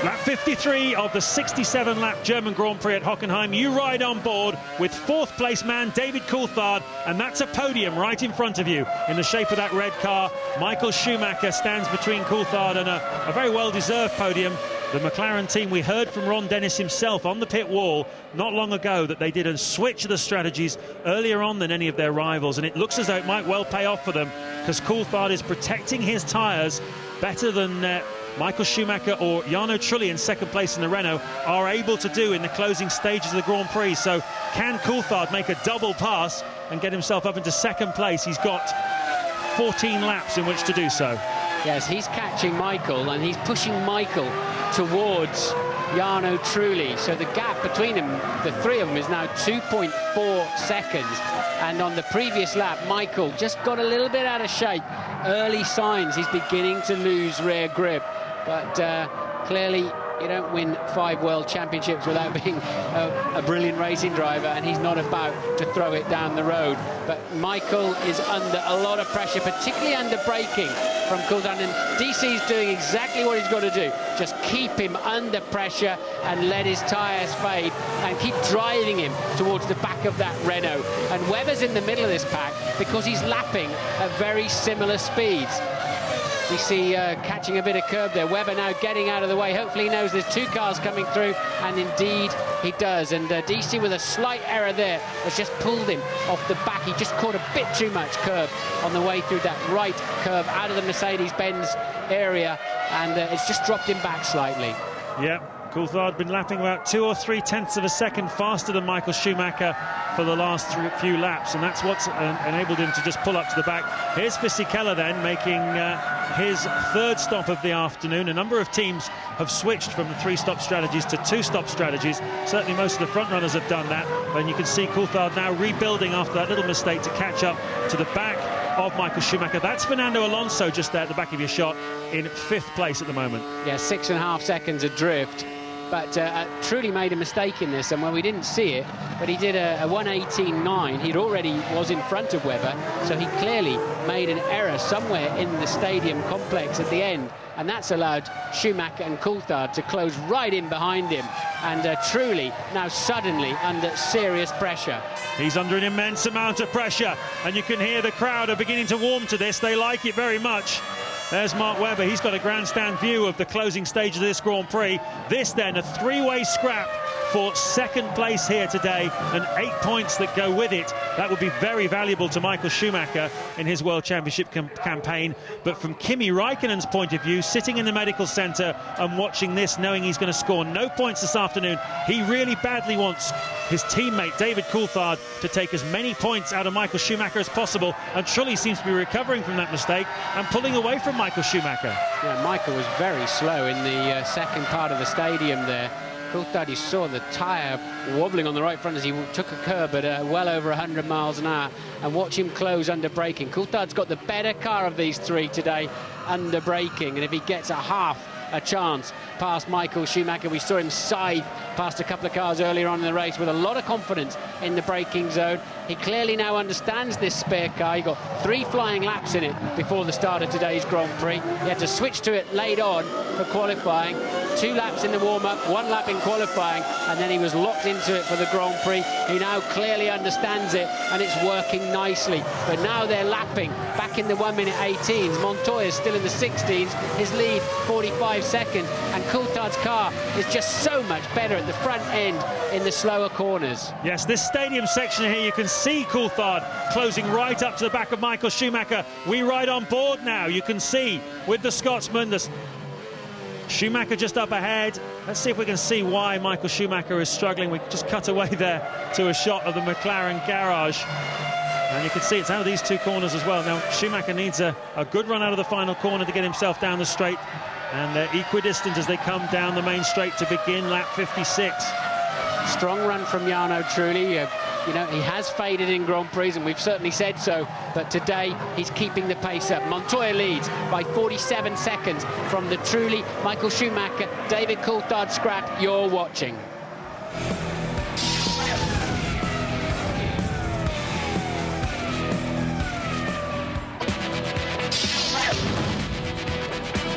Lap 53 of the 67-lap German Grand Prix at Hockenheim. You ride on board with 4th place man David Coulthard, and that's a podium right in front of you in the shape of that red car. Michael Schumacher stands between Coulthard and a very well-deserved podium. The McLaren team, we heard from Ron Dennis himself on the pit wall not long ago that they did a switch of the strategies earlier on than any of their rivals, and it looks as though it might well pay off for them, because Coulthard is protecting his tyres better than Michael Schumacher or Jarno Trulli in 2nd place in the Renault are able to do in the closing stages of the Grand Prix. So can Coulthard make a double pass and get himself up into 2nd place? He's got 14 laps in which to do so. Yes, he's catching Michael, and he's pushing Michael towards Jarno Trulli. So the gap between them, the three of them, is now 2.4 seconds. And on the previous lap, Michael just got a little bit out of shape. Early signs he's beginning to lose rear grip. But clearly, you don't win 5 World Championships without being a brilliant racing driver, and he's not about to throw it down the road. But Michael is under a lot of pressure, particularly under braking from Coulthard, and DC's doing exactly what he's got to do. Just keep him under pressure and let his tyres fade and keep driving him towards the back of that Renault. And Webber's in the middle of this pack because he's lapping at very similar speeds. We see catching a bit of curb there. Webber now getting out of the way. Hopefully he knows there's 2 cars coming through, and indeed he does. And DC, with a slight error there, has just pulled him off the back. He just caught a bit too much curb on the way through that right curve out of the Mercedes-Benz area, and it's just dropped him back slightly. Yeah, Coulthard been lapping about 2 or 3 tenths of a second faster than Michael Schumacher for the last few laps, and that's what's enabled him to just pull up to the back. Here's Fisichella then making his 3rd stop of the afternoon. A number of teams have switched from the 3-stop strategies to 2-stop strategies. Certainly most of the front runners have done that, and you can see Coulthard now rebuilding after that little mistake to catch up to the back of Michael Schumacher. That's Fernando Alonso just there at the back of your shot in 5th place at the moment. Yeah, 6.5 seconds adrift. But Trulli made a mistake in this, and well, we didn't see it, but he did a 1:18.9. He already was in front of Webber, so he clearly made an error somewhere in the stadium complex at the end, and that's allowed Schumacher and Coulthard to close right in behind him. And Trulli now suddenly under serious pressure. He's under an immense amount of pressure, and you can hear the crowd are beginning to warm to this. They like it very much. There's Mark Webber. He's got a grandstand view of the closing stage of this Grand Prix. This then, a 3-way scrap for second place here today, and 8 points that go with it. That would be very valuable to Michael Schumacher in his World Championship campaign. But from Kimi Raikkonen's point of view, sitting in the medical centre and watching this, knowing he's going to score no points this afternoon, he really badly wants his teammate David Coulthard to take as many points out of Michael Schumacher as possible, and Trulli seems to be recovering from that mistake and pulling away from Michael Schumacher. Yeah, Michael was very slow in the second part of the stadium there. Coulthard, you saw the tyre wobbling on the right front as he took a curb at well over 100 miles an hour, and watch him close under braking. Coulthard's got the better car of these three today under braking, and if he gets a chance past Michael Schumacher, we saw him scythe past a couple of cars earlier on in the race with a lot of confidence in the braking zone. He clearly now understands this spare car. He got 3 flying laps in it before the start of today's Grand Prix. He had to switch to it late on for qualifying. 2 laps in the warm-up, 1 lap in qualifying, and then he was locked into it for the Grand Prix. He now clearly understands it, and it's working nicely. But now they're lapping back in the 1-minute 18s. Montoya's still in the 16s. His lead 45 seconds, and Coulthard's car is just so much better at the front end in the slower corners. Yes, this stadium section here, you can see Coulthard closing right up to the back of Michael Schumacher. We ride on board now. You can see with the Scotsman, the Schumacher just up ahead. Let's see if we can see why Michael Schumacher is struggling. We just cut away there to a shot of the McLaren garage. And you can see it's out of these 2 corners as well. Now, Schumacher needs a good run out of the final corner to get himself down the straight. And they're equidistant as they come down the main straight to begin lap 56. Strong run from Jarno Trulli. You know, he has faded in Grand Prix, and we've certainly said so, but today he's keeping the pace up. Montoya leads by 47 seconds from the Trulli, Michael Schumacher, David Coulthard scrap you're watching.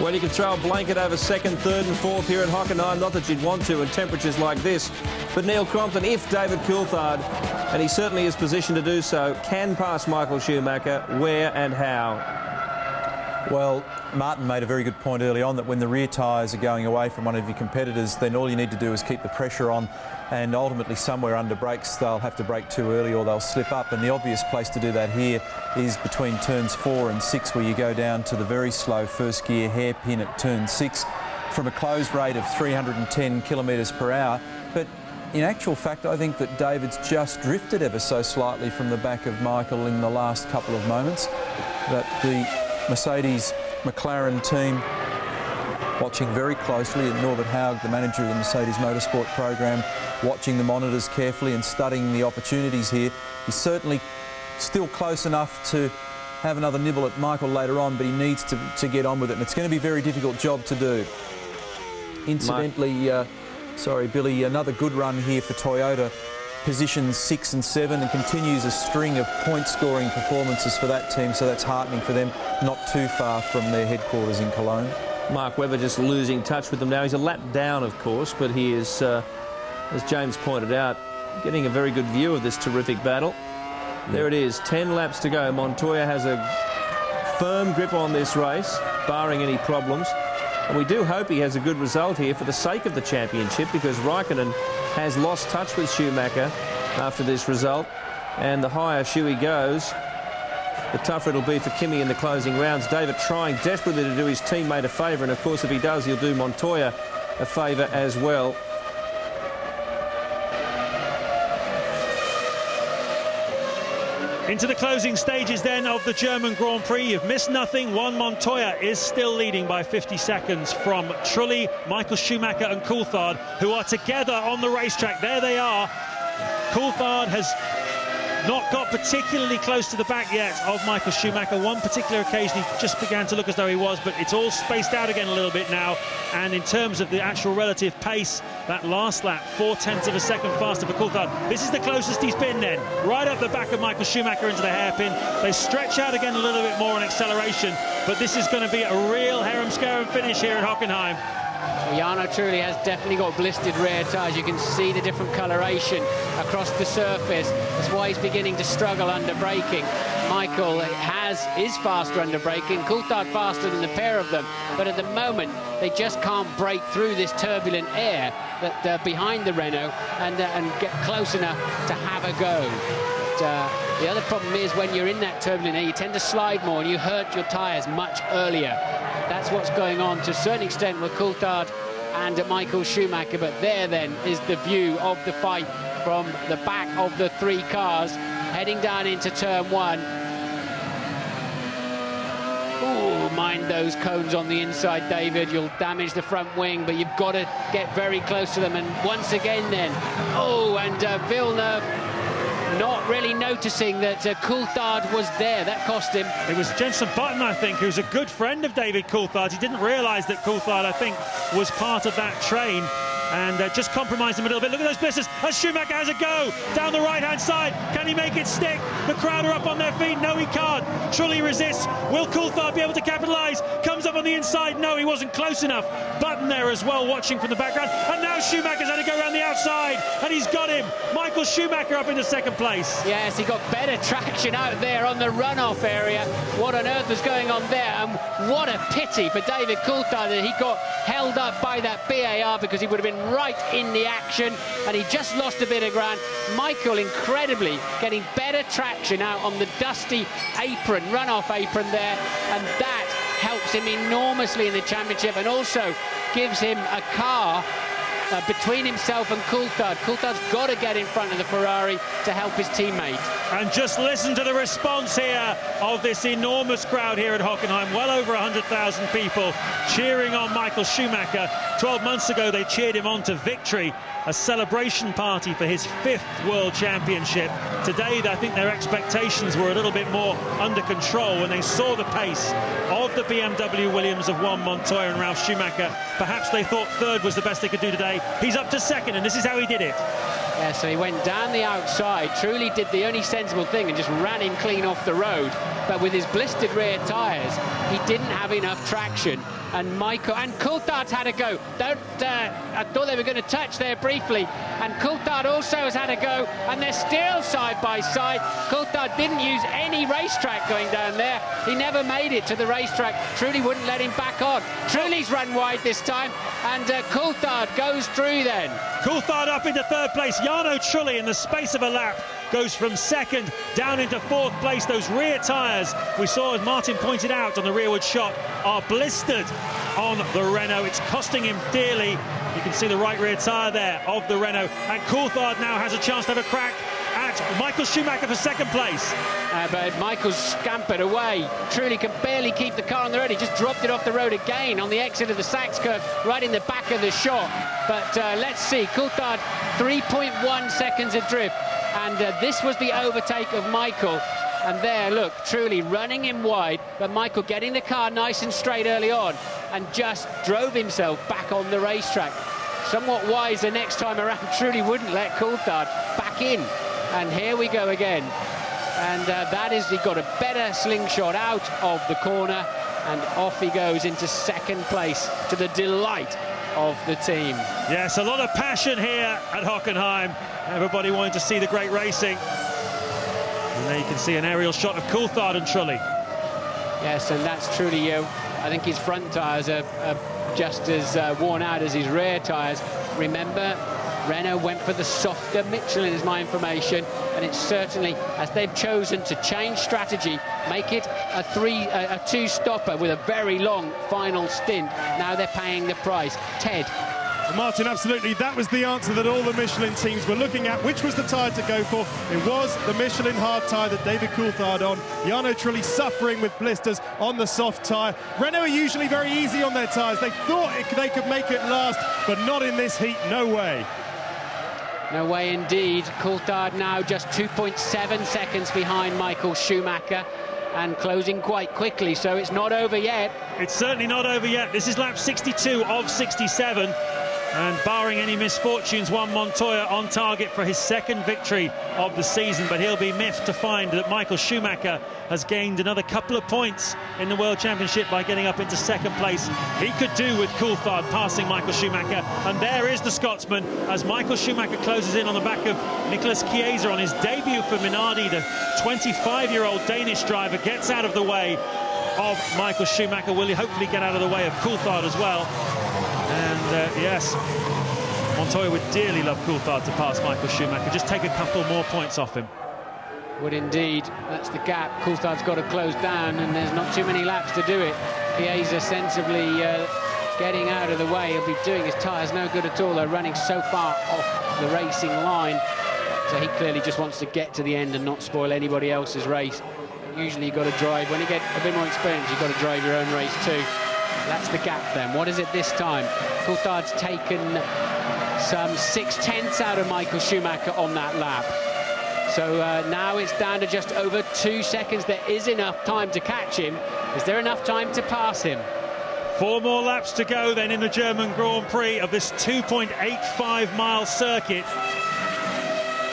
Well, you can throw a blanket over second, third and fourth here at Hockenheim. Not that you'd want to in temperatures like this. But Neil Crompton, if David Coulthard, and he certainly is positioned to do so, can pass Michael Schumacher, where and how? Well, Martin made a very good point early on that when the rear tyres are going away from one of your competitors, then all you need to do is keep the pressure on, and ultimately somewhere under brakes they'll have to brake too early or they'll slip up, and the obvious place to do that here is between turns 4 and 6, where you go down to the very slow first gear hairpin at turn 6 from a closed rate of 310 kilometres per hour. But in actual fact, I think that David's just drifted ever so slightly from the back of Michael in the last couple of moments. That the Mercedes McLaren team, watching very closely, and Norbert Haug, the manager of the Mercedes Motorsport program, watching the monitors carefully and studying the opportunities here. He's certainly still close enough to have another nibble at Michael later on, but he needs to get on with it, and it's going to be a very difficult job to do. Incidentally, sorry Billy, another good run here for Toyota, positions 6 and 7, and continues a string of point-scoring performances for that team, so that's heartening for them, not too far from their headquarters in Cologne. Mark Webber just losing touch with them now. He's a lap down, of course, but he is, as James pointed out, getting a very good view of this terrific battle. There it is, 10 laps to go. Montoya has a firm grip on this race, barring any problems. And we do hope he has a good result here for the sake of the championship, because Raikkonen has lost touch with Schumacher after this result. And the higher Schuey goes, the tougher it'll be for Kimi in the closing rounds. David trying desperately to do his teammate a favour, and of course if he does, he'll do Montoya a favour as well. Into the closing stages then of the German Grand Prix. You've missed nothing. Juan Montoya is still leading by 50 seconds from Trulli, Michael Schumacher and Coulthard, who are together on the racetrack. There they are. Coulthard has not got particularly close to the back yet of Michael Schumacher. One particular occasion he just began to look as though he was, but it's all spaced out again a little bit now. And in terms of the actual relative pace, that last lap, 0.4 of a second faster for Coulthard. This is the closest he's been then, right up the back of Michael Schumacher into the hairpin. They stretch out again a little bit more on acceleration, but this is going to be a real harem-scarum finish here at Hockenheim. Jarno Trulli has definitely got blistered rear tyres. You can see the different coloration across the surface. That's why he's beginning to struggle under braking. Michael is faster under braking, Coulthard faster than the pair of them, but at the moment they just can't break through this turbulent air that behind the Renault and get close enough to have a go. But the other problem is when you're in that turbulent air, you tend to slide more and you hurt your tyres much earlier. That's what's going on to a certain extent with Coulthard and Michael Schumacher, but there then is the view of the fight from the back of the three cars heading down into turn one. Ooh, mind those cones on the inside, David. You'll damage the front wing, but you've got to get very close to them. And once again then, and Villeneuve not really noticing that Coulthard was there. That cost him. It was Jenson Button, I think, who's a good friend of David Coulthard. He didn't realise that Coulthard, I think, was part of that train and just compromised him a little bit. Look at those blisters as Schumacher has a go down the right-hand side. Can he make it stick? The crowd are up on their feet. No, he can't. Trulli resists. Will Coulthard be able to capitalise? Comes up on the inside. No, he wasn't close enough. Button there as well, watching from the background. And now Schumacher's had to go around the outside, and he's got him. Michael Schumacher up into second place. Yes, he got better traction out there on the runoff area. What on earth was going on there? And what a pity for David Coulthard that he got held up by that BAR, because he would have been right in the action, and he just lost a bit of ground. Michael, incredibly, getting better traction out on the dusty apron, runoff apron there, and that helps him enormously in the championship and also gives him a car between himself and Coulthard. Coulthard's got to get in front of the Ferrari to help his teammate. And just listen to the response here of this enormous crowd here at Hockenheim. Well over 100,000 people cheering on Michael Schumacher. 12 months ago they cheered him on to victory, a celebration party for his 5th World Championship. Today I think their expectations were a little bit more under control when they saw the pace of the BMW Williams of Juan Montoya and Ralf Schumacher. Perhaps they thought third was the best they could do today. He's up to second, and this is how he did it. Yeah, so he went down the outside, truly did the only sensible thing and just ran him clean off the road. But with his blistered rear tyres, he didn't have enough traction. And Coulthard's had a go. I thought they were going to touch there briefly. And Coulthard also has had a go, and they're still side by side. Coulthard didn't use any racetrack going down there. He never made it to the racetrack. Trulli wouldn't let him back on. Trulli's run wide this time, and Coulthard goes through then. Coulthard up into third place. Jarno Trulli, in the space of a lap, goes from second down into fourth place. Those rear tyres, we saw, as Martin pointed out on the rearward shot, are blistered on the Renault. It's costing him dearly. You can see the right rear tyre there of the Renault. And Coulthard now has a chance to have a crack at Michael Schumacher for second place. But Michael's scampered away. Trulli can barely keep the car on the road. He just dropped it off the road again on the exit of the Sachs curve, right in the back of the shot. But let's see, Coulthard 3.1 seconds adrift. And this was the overtake of Michael. And there, look, Trulli running him wide, but Michael getting the car nice and straight early on and just drove himself back on the racetrack. Somewhat wiser next time around, Trulli wouldn't let Coulthard back in. And here we go again. And he got a better slingshot out of the corner, and off he goes into second place to the delight of the team. Yes, a lot of passion here at Hockenheim. Everybody wanted to see the great racing. And there you can see an aerial shot of Coulthard and Trulli. Yes, and that's Trulli. I think his front tyres are just as worn out as his rear tyres. Remember, Renault went for the softer Michelin, is my information, and it's certainly, as they've chosen to change strategy, make it a two-stopper with a very long final stint. Now they're paying the price. Ted. Martin, absolutely, that was the answer that all the Michelin teams were looking at. Which was the tyre to go for? It was the Michelin hard tyre that David Coulthard on. Jarno Trulli suffering with blisters on the soft tyre. Renault are usually very easy on their tyres. They thought they could make it last, but not in this heat, no way. No way indeed. Coulthard now just 2.7 seconds behind Michael Schumacher and closing quite quickly, so it's not over yet. It's certainly not over yet. This is lap 62 of 67. And barring any misfortunes, Juan Montoya on target for his second victory of the season, but he'll be miffed to find that Michael Schumacher has gained another couple of points in the World Championship by getting up into second place. He could do with Coulthard passing Michael Schumacher, and there is the Scotsman as Michael Schumacher closes in on the back of Nicolas Chiesa on his debut for Minardi. The 25-year-old Danish driver gets out of the way of Michael Schumacher. Will he hopefully get out of the way of Coulthard as well? And yes, Montoya would dearly love Coulthard to pass Michael Schumacher. Just take a couple more points off him. Would indeed. That's the gap. Coulthard's got to close down, and there's not too many laps to do it. Chiesa sensibly getting out of the way. He'll be doing his tyres no good at all. They're running so far off the racing line. So he clearly just wants to get to the end and not spoil anybody else's race. Usually you've got to drive, when you get a bit more experience, you've got to drive your own race too. That's the gap then. What is it this time? Coulthard's taken some 6/10 out of Michael Schumacher on that lap. So now it's down to just over 2 seconds. There is enough time to catch him. Is there enough time to pass him? 4 more laps to go then in the German Grand Prix of this 2.85-mile circuit.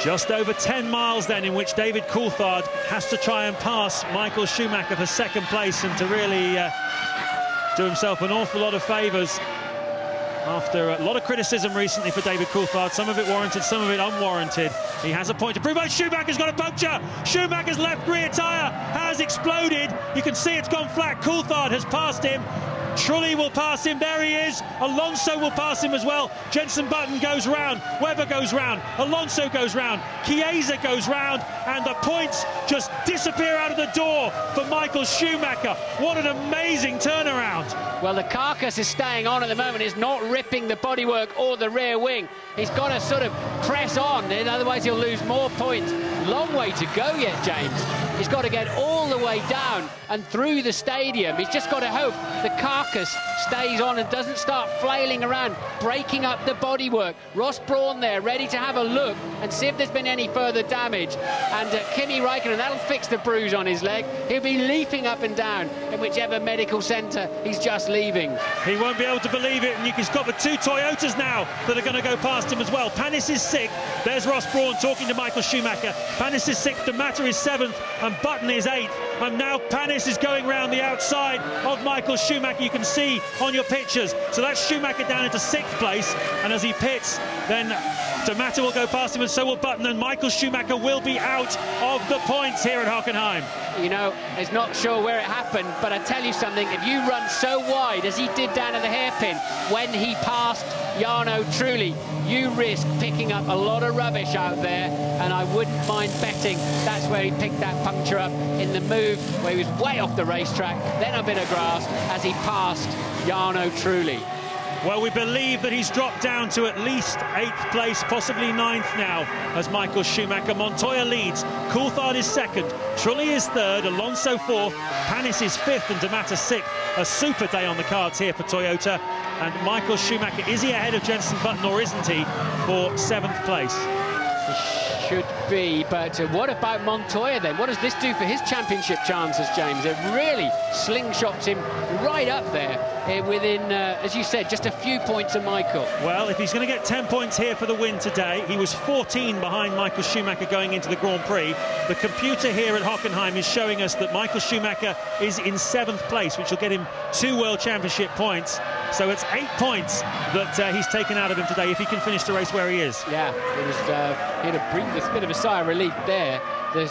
Just over 10 miles then in which David Coulthard has to try and pass Michael Schumacher for second place and to really do himself an awful lot of favours after a lot of criticism recently for David Coulthard, some of it warranted, some of it unwarranted. He has a point to prove. Oh, Schumacher's got a puncture. Schumacher's left rear tyre has exploded. You can see it's gone flat. Coulthard has passed him. Trulli will pass him. There he is. Alonso will pass him as well. Jenson Button goes round. Webber goes round. Alonso goes round. Chiesa goes round. And the points just disappear out of the door for Michael Schumacher. What an amazing turnaround. Well, the carcass is staying on at the moment. It's not ripping the bodywork or the rear wing. He's got to sort of press on, otherwise he'll lose more points. Long way to go yet, James. He's got to get all the way down and through the stadium. He's just got to hope the carcass stays on and doesn't start flailing around, breaking up the bodywork. Ross Brawn there, ready to have a look and see if there's been any further damage. And Kimi Räikkönen, that'll fix the bruise on his leg. He'll be leaping up and down in whichever medical centre he's just leaving. He won't be able to believe it, and he's got the 2 Toyotas now that are going to go past him as well. Panis is 6th. There's Ross Brawn talking to Michael Schumacher. Panis is 6th, De Matter is 7th, and Button is 8th. And now Panis is going round the outside of Michael Schumacher. You can see on your pictures. So that's Schumacher down into 6th place, and as he pits, then De Matter will go past him, and so will Button, and Michael Schumacher will be out of the points here at Hockenheim. You know, it's not sure where it happened, but I tell you something, if you run so wide as he did down at the hairpin when he passed Jarno Trulli, you risk picking up a lot of rubbish out there, and I wouldn't mind betting that's where he picked that puncture up, in the move where he was way off the racetrack, then a bit of grass as he passed Jarno Trulli. Well, we believe that he's dropped down to at least 8th place, possibly 9th now, as Michael Schumacher. Montoya leads, Coulthard is 2nd, Trulli is 3rd, Alonso 4th, Panis is 5th, and De Matter 6th. A super day on the cards here for Toyota. And Michael Schumacher, is he ahead of Jenson Button, or isn't he, for 7th place? He should be, but what about Montoya then? What does this do for his championship chances, James? It really slingshots him right up there within, as you said, just a few points of Michael. Well, if he's going to get 10 points here for the win today, he was 14 behind Michael Schumacher going into the Grand Prix. The computer here at Hockenheim is showing us that Michael Schumacher is in 7th place, which will get him 2 World Championship points. So it's 8 points that he's taken out of him today if he can finish the race where he is. Yeah, it was, he had to breathe a bit of a sigh of relief there. The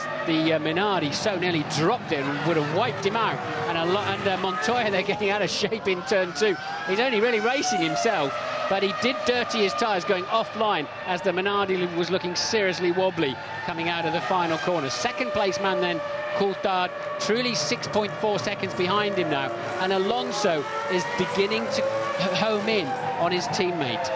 Minardi so nearly dropped it and would have wiped him out. And Montoya, they're getting out of shape in turn 2. He's only really racing himself, but he did dirty his tyres going offline as the Minardi was looking seriously wobbly coming out of the final corner. Second place man then, Coulthard, truly 6.4 seconds behind him now. And Alonso is beginning to home in on his teammate.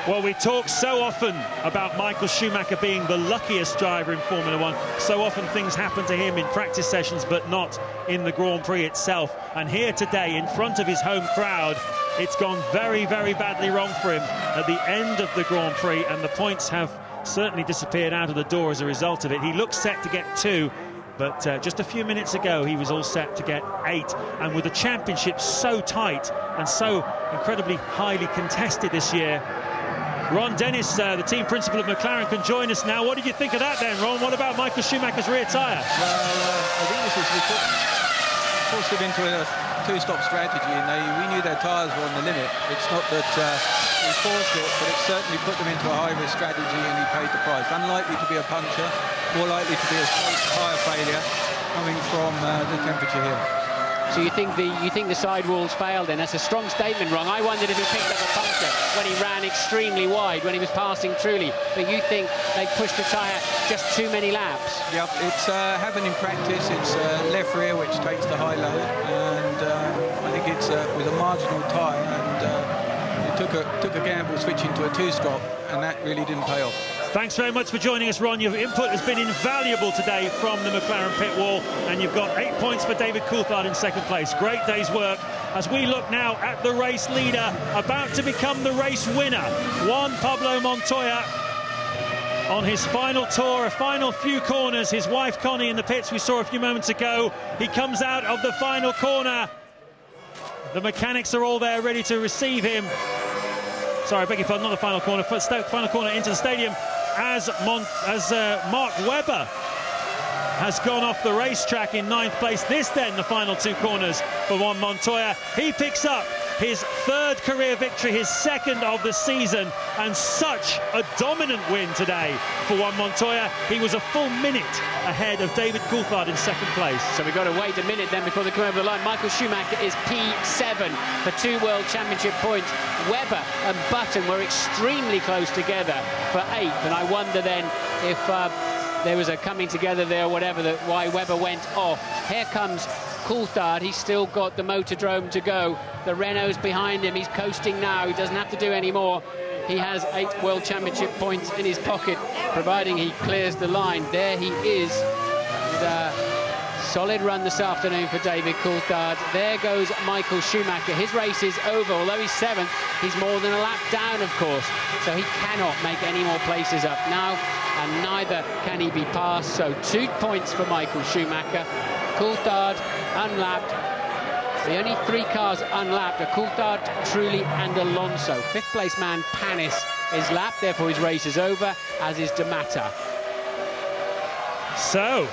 Well, we talk so often about Michael Schumacher being the luckiest driver in Formula One. So often things happen to him in practice sessions, but not in the Grand Prix itself. And here today, in front of his home crowd, it's gone very, very badly wrong for him at the end of the Grand Prix, and the points have certainly disappeared out of the door as a result of it. He looks set to get 2. But just a few minutes ago, he was all set to get 8. And with the championship so tight and so incredibly highly contested this year, Ron Dennis, the team principal of McLaren, can join us now. What did you think of that then, Ron? What about Michael Schumacher's rear tyre? Well, I think this is forced them into a two-stop strategy, and we knew their tyres were on the limit. It's not that we forced it, but it certainly put them into a high-risk strategy, and he paid the price. Unlikely to be a puncture, more likely to be a straight tyre failure coming from the temperature here. So you think the sidewalls failed then? That's a strong statement, Ron. I wondered if he picked up a puncture when he ran extremely wide, when he was passing Trulli. But you think they pushed the tyre just too many laps? Yep, it's happened in practice. It's left rear which takes the high load, and I think it's with a marginal tyre, and it took a gamble switching to a two-stop, and that really didn't pay off. Thanks very much for joining us, Ron. Your input has been invaluable today from the McLaren pit wall, and you've got 8 points for David Coulthard in second place. Great day's work as we look now at the race leader, about to become the race winner, Juan Pablo Montoya. On his final tour, a final few corners, his wife Connie in the pits we saw a few moments ago. He comes out of the final corner. The mechanics are all there ready to receive him. Sorry, I beg your pardon, not the final corner, final corner into the stadium, as Mark Webber has gone off the racetrack in 9th place. This then, the final 2 corners for Juan Montoya. He picks up his 3rd career victory, his 2nd of the season, and such a dominant win today for Juan Montoya. He was a full minute ahead of David Coulthard in 2nd place. So we've got to wait a minute then before they come over the line. Michael Schumacher is P7 for 2 World Championship points. Webber and Button were extremely close together for 8th, and I wonder then if there was a coming together there or whatever, why Webber went off. Here comes Coulthard. He's still got the Motordrome to go. The Renault's behind him. He's coasting now. He doesn't have to do any more. He has 8 World Championship points in his pocket, providing he clears the line. There he is. And, solid run this afternoon for David Coulthard. There goes Michael Schumacher. His race is over. Although he's 7th, he's more than a lap down, of course. So he cannot make any more places up now, and neither can he be passed. So 2 points for Michael Schumacher. Coulthard unlapped. The only 3 cars unlapped are Coulthard, Trulli and Alonso. 5th place man Panis is lapped, therefore his race is over, as is D'Amata. So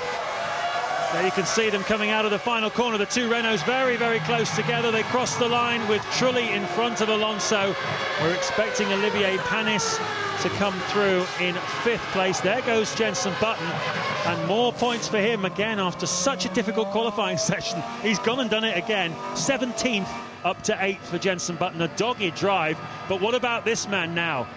there you can see them coming out of the final corner. The 2 Renaults very, very close together. They cross the line with Trulli in front of Alonso. We're expecting Olivier Panis to come through in 5th place. There goes Jenson Button, and more points for him again after such a difficult qualifying session. He's gone and done it again. 17th up to 8th for Jenson Button. A dogged drive. But what about this man now?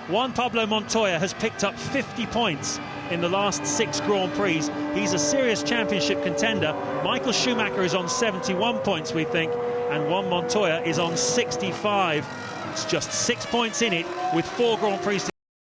Juan Pablo Montoya has picked up 50 points in the last 6 Grand Prix. He's a serious championship contender. Michael Schumacher is on 71 points, we think, and Juan Montoya is on 65. It's just 6 points in it with 4 Grand Prix to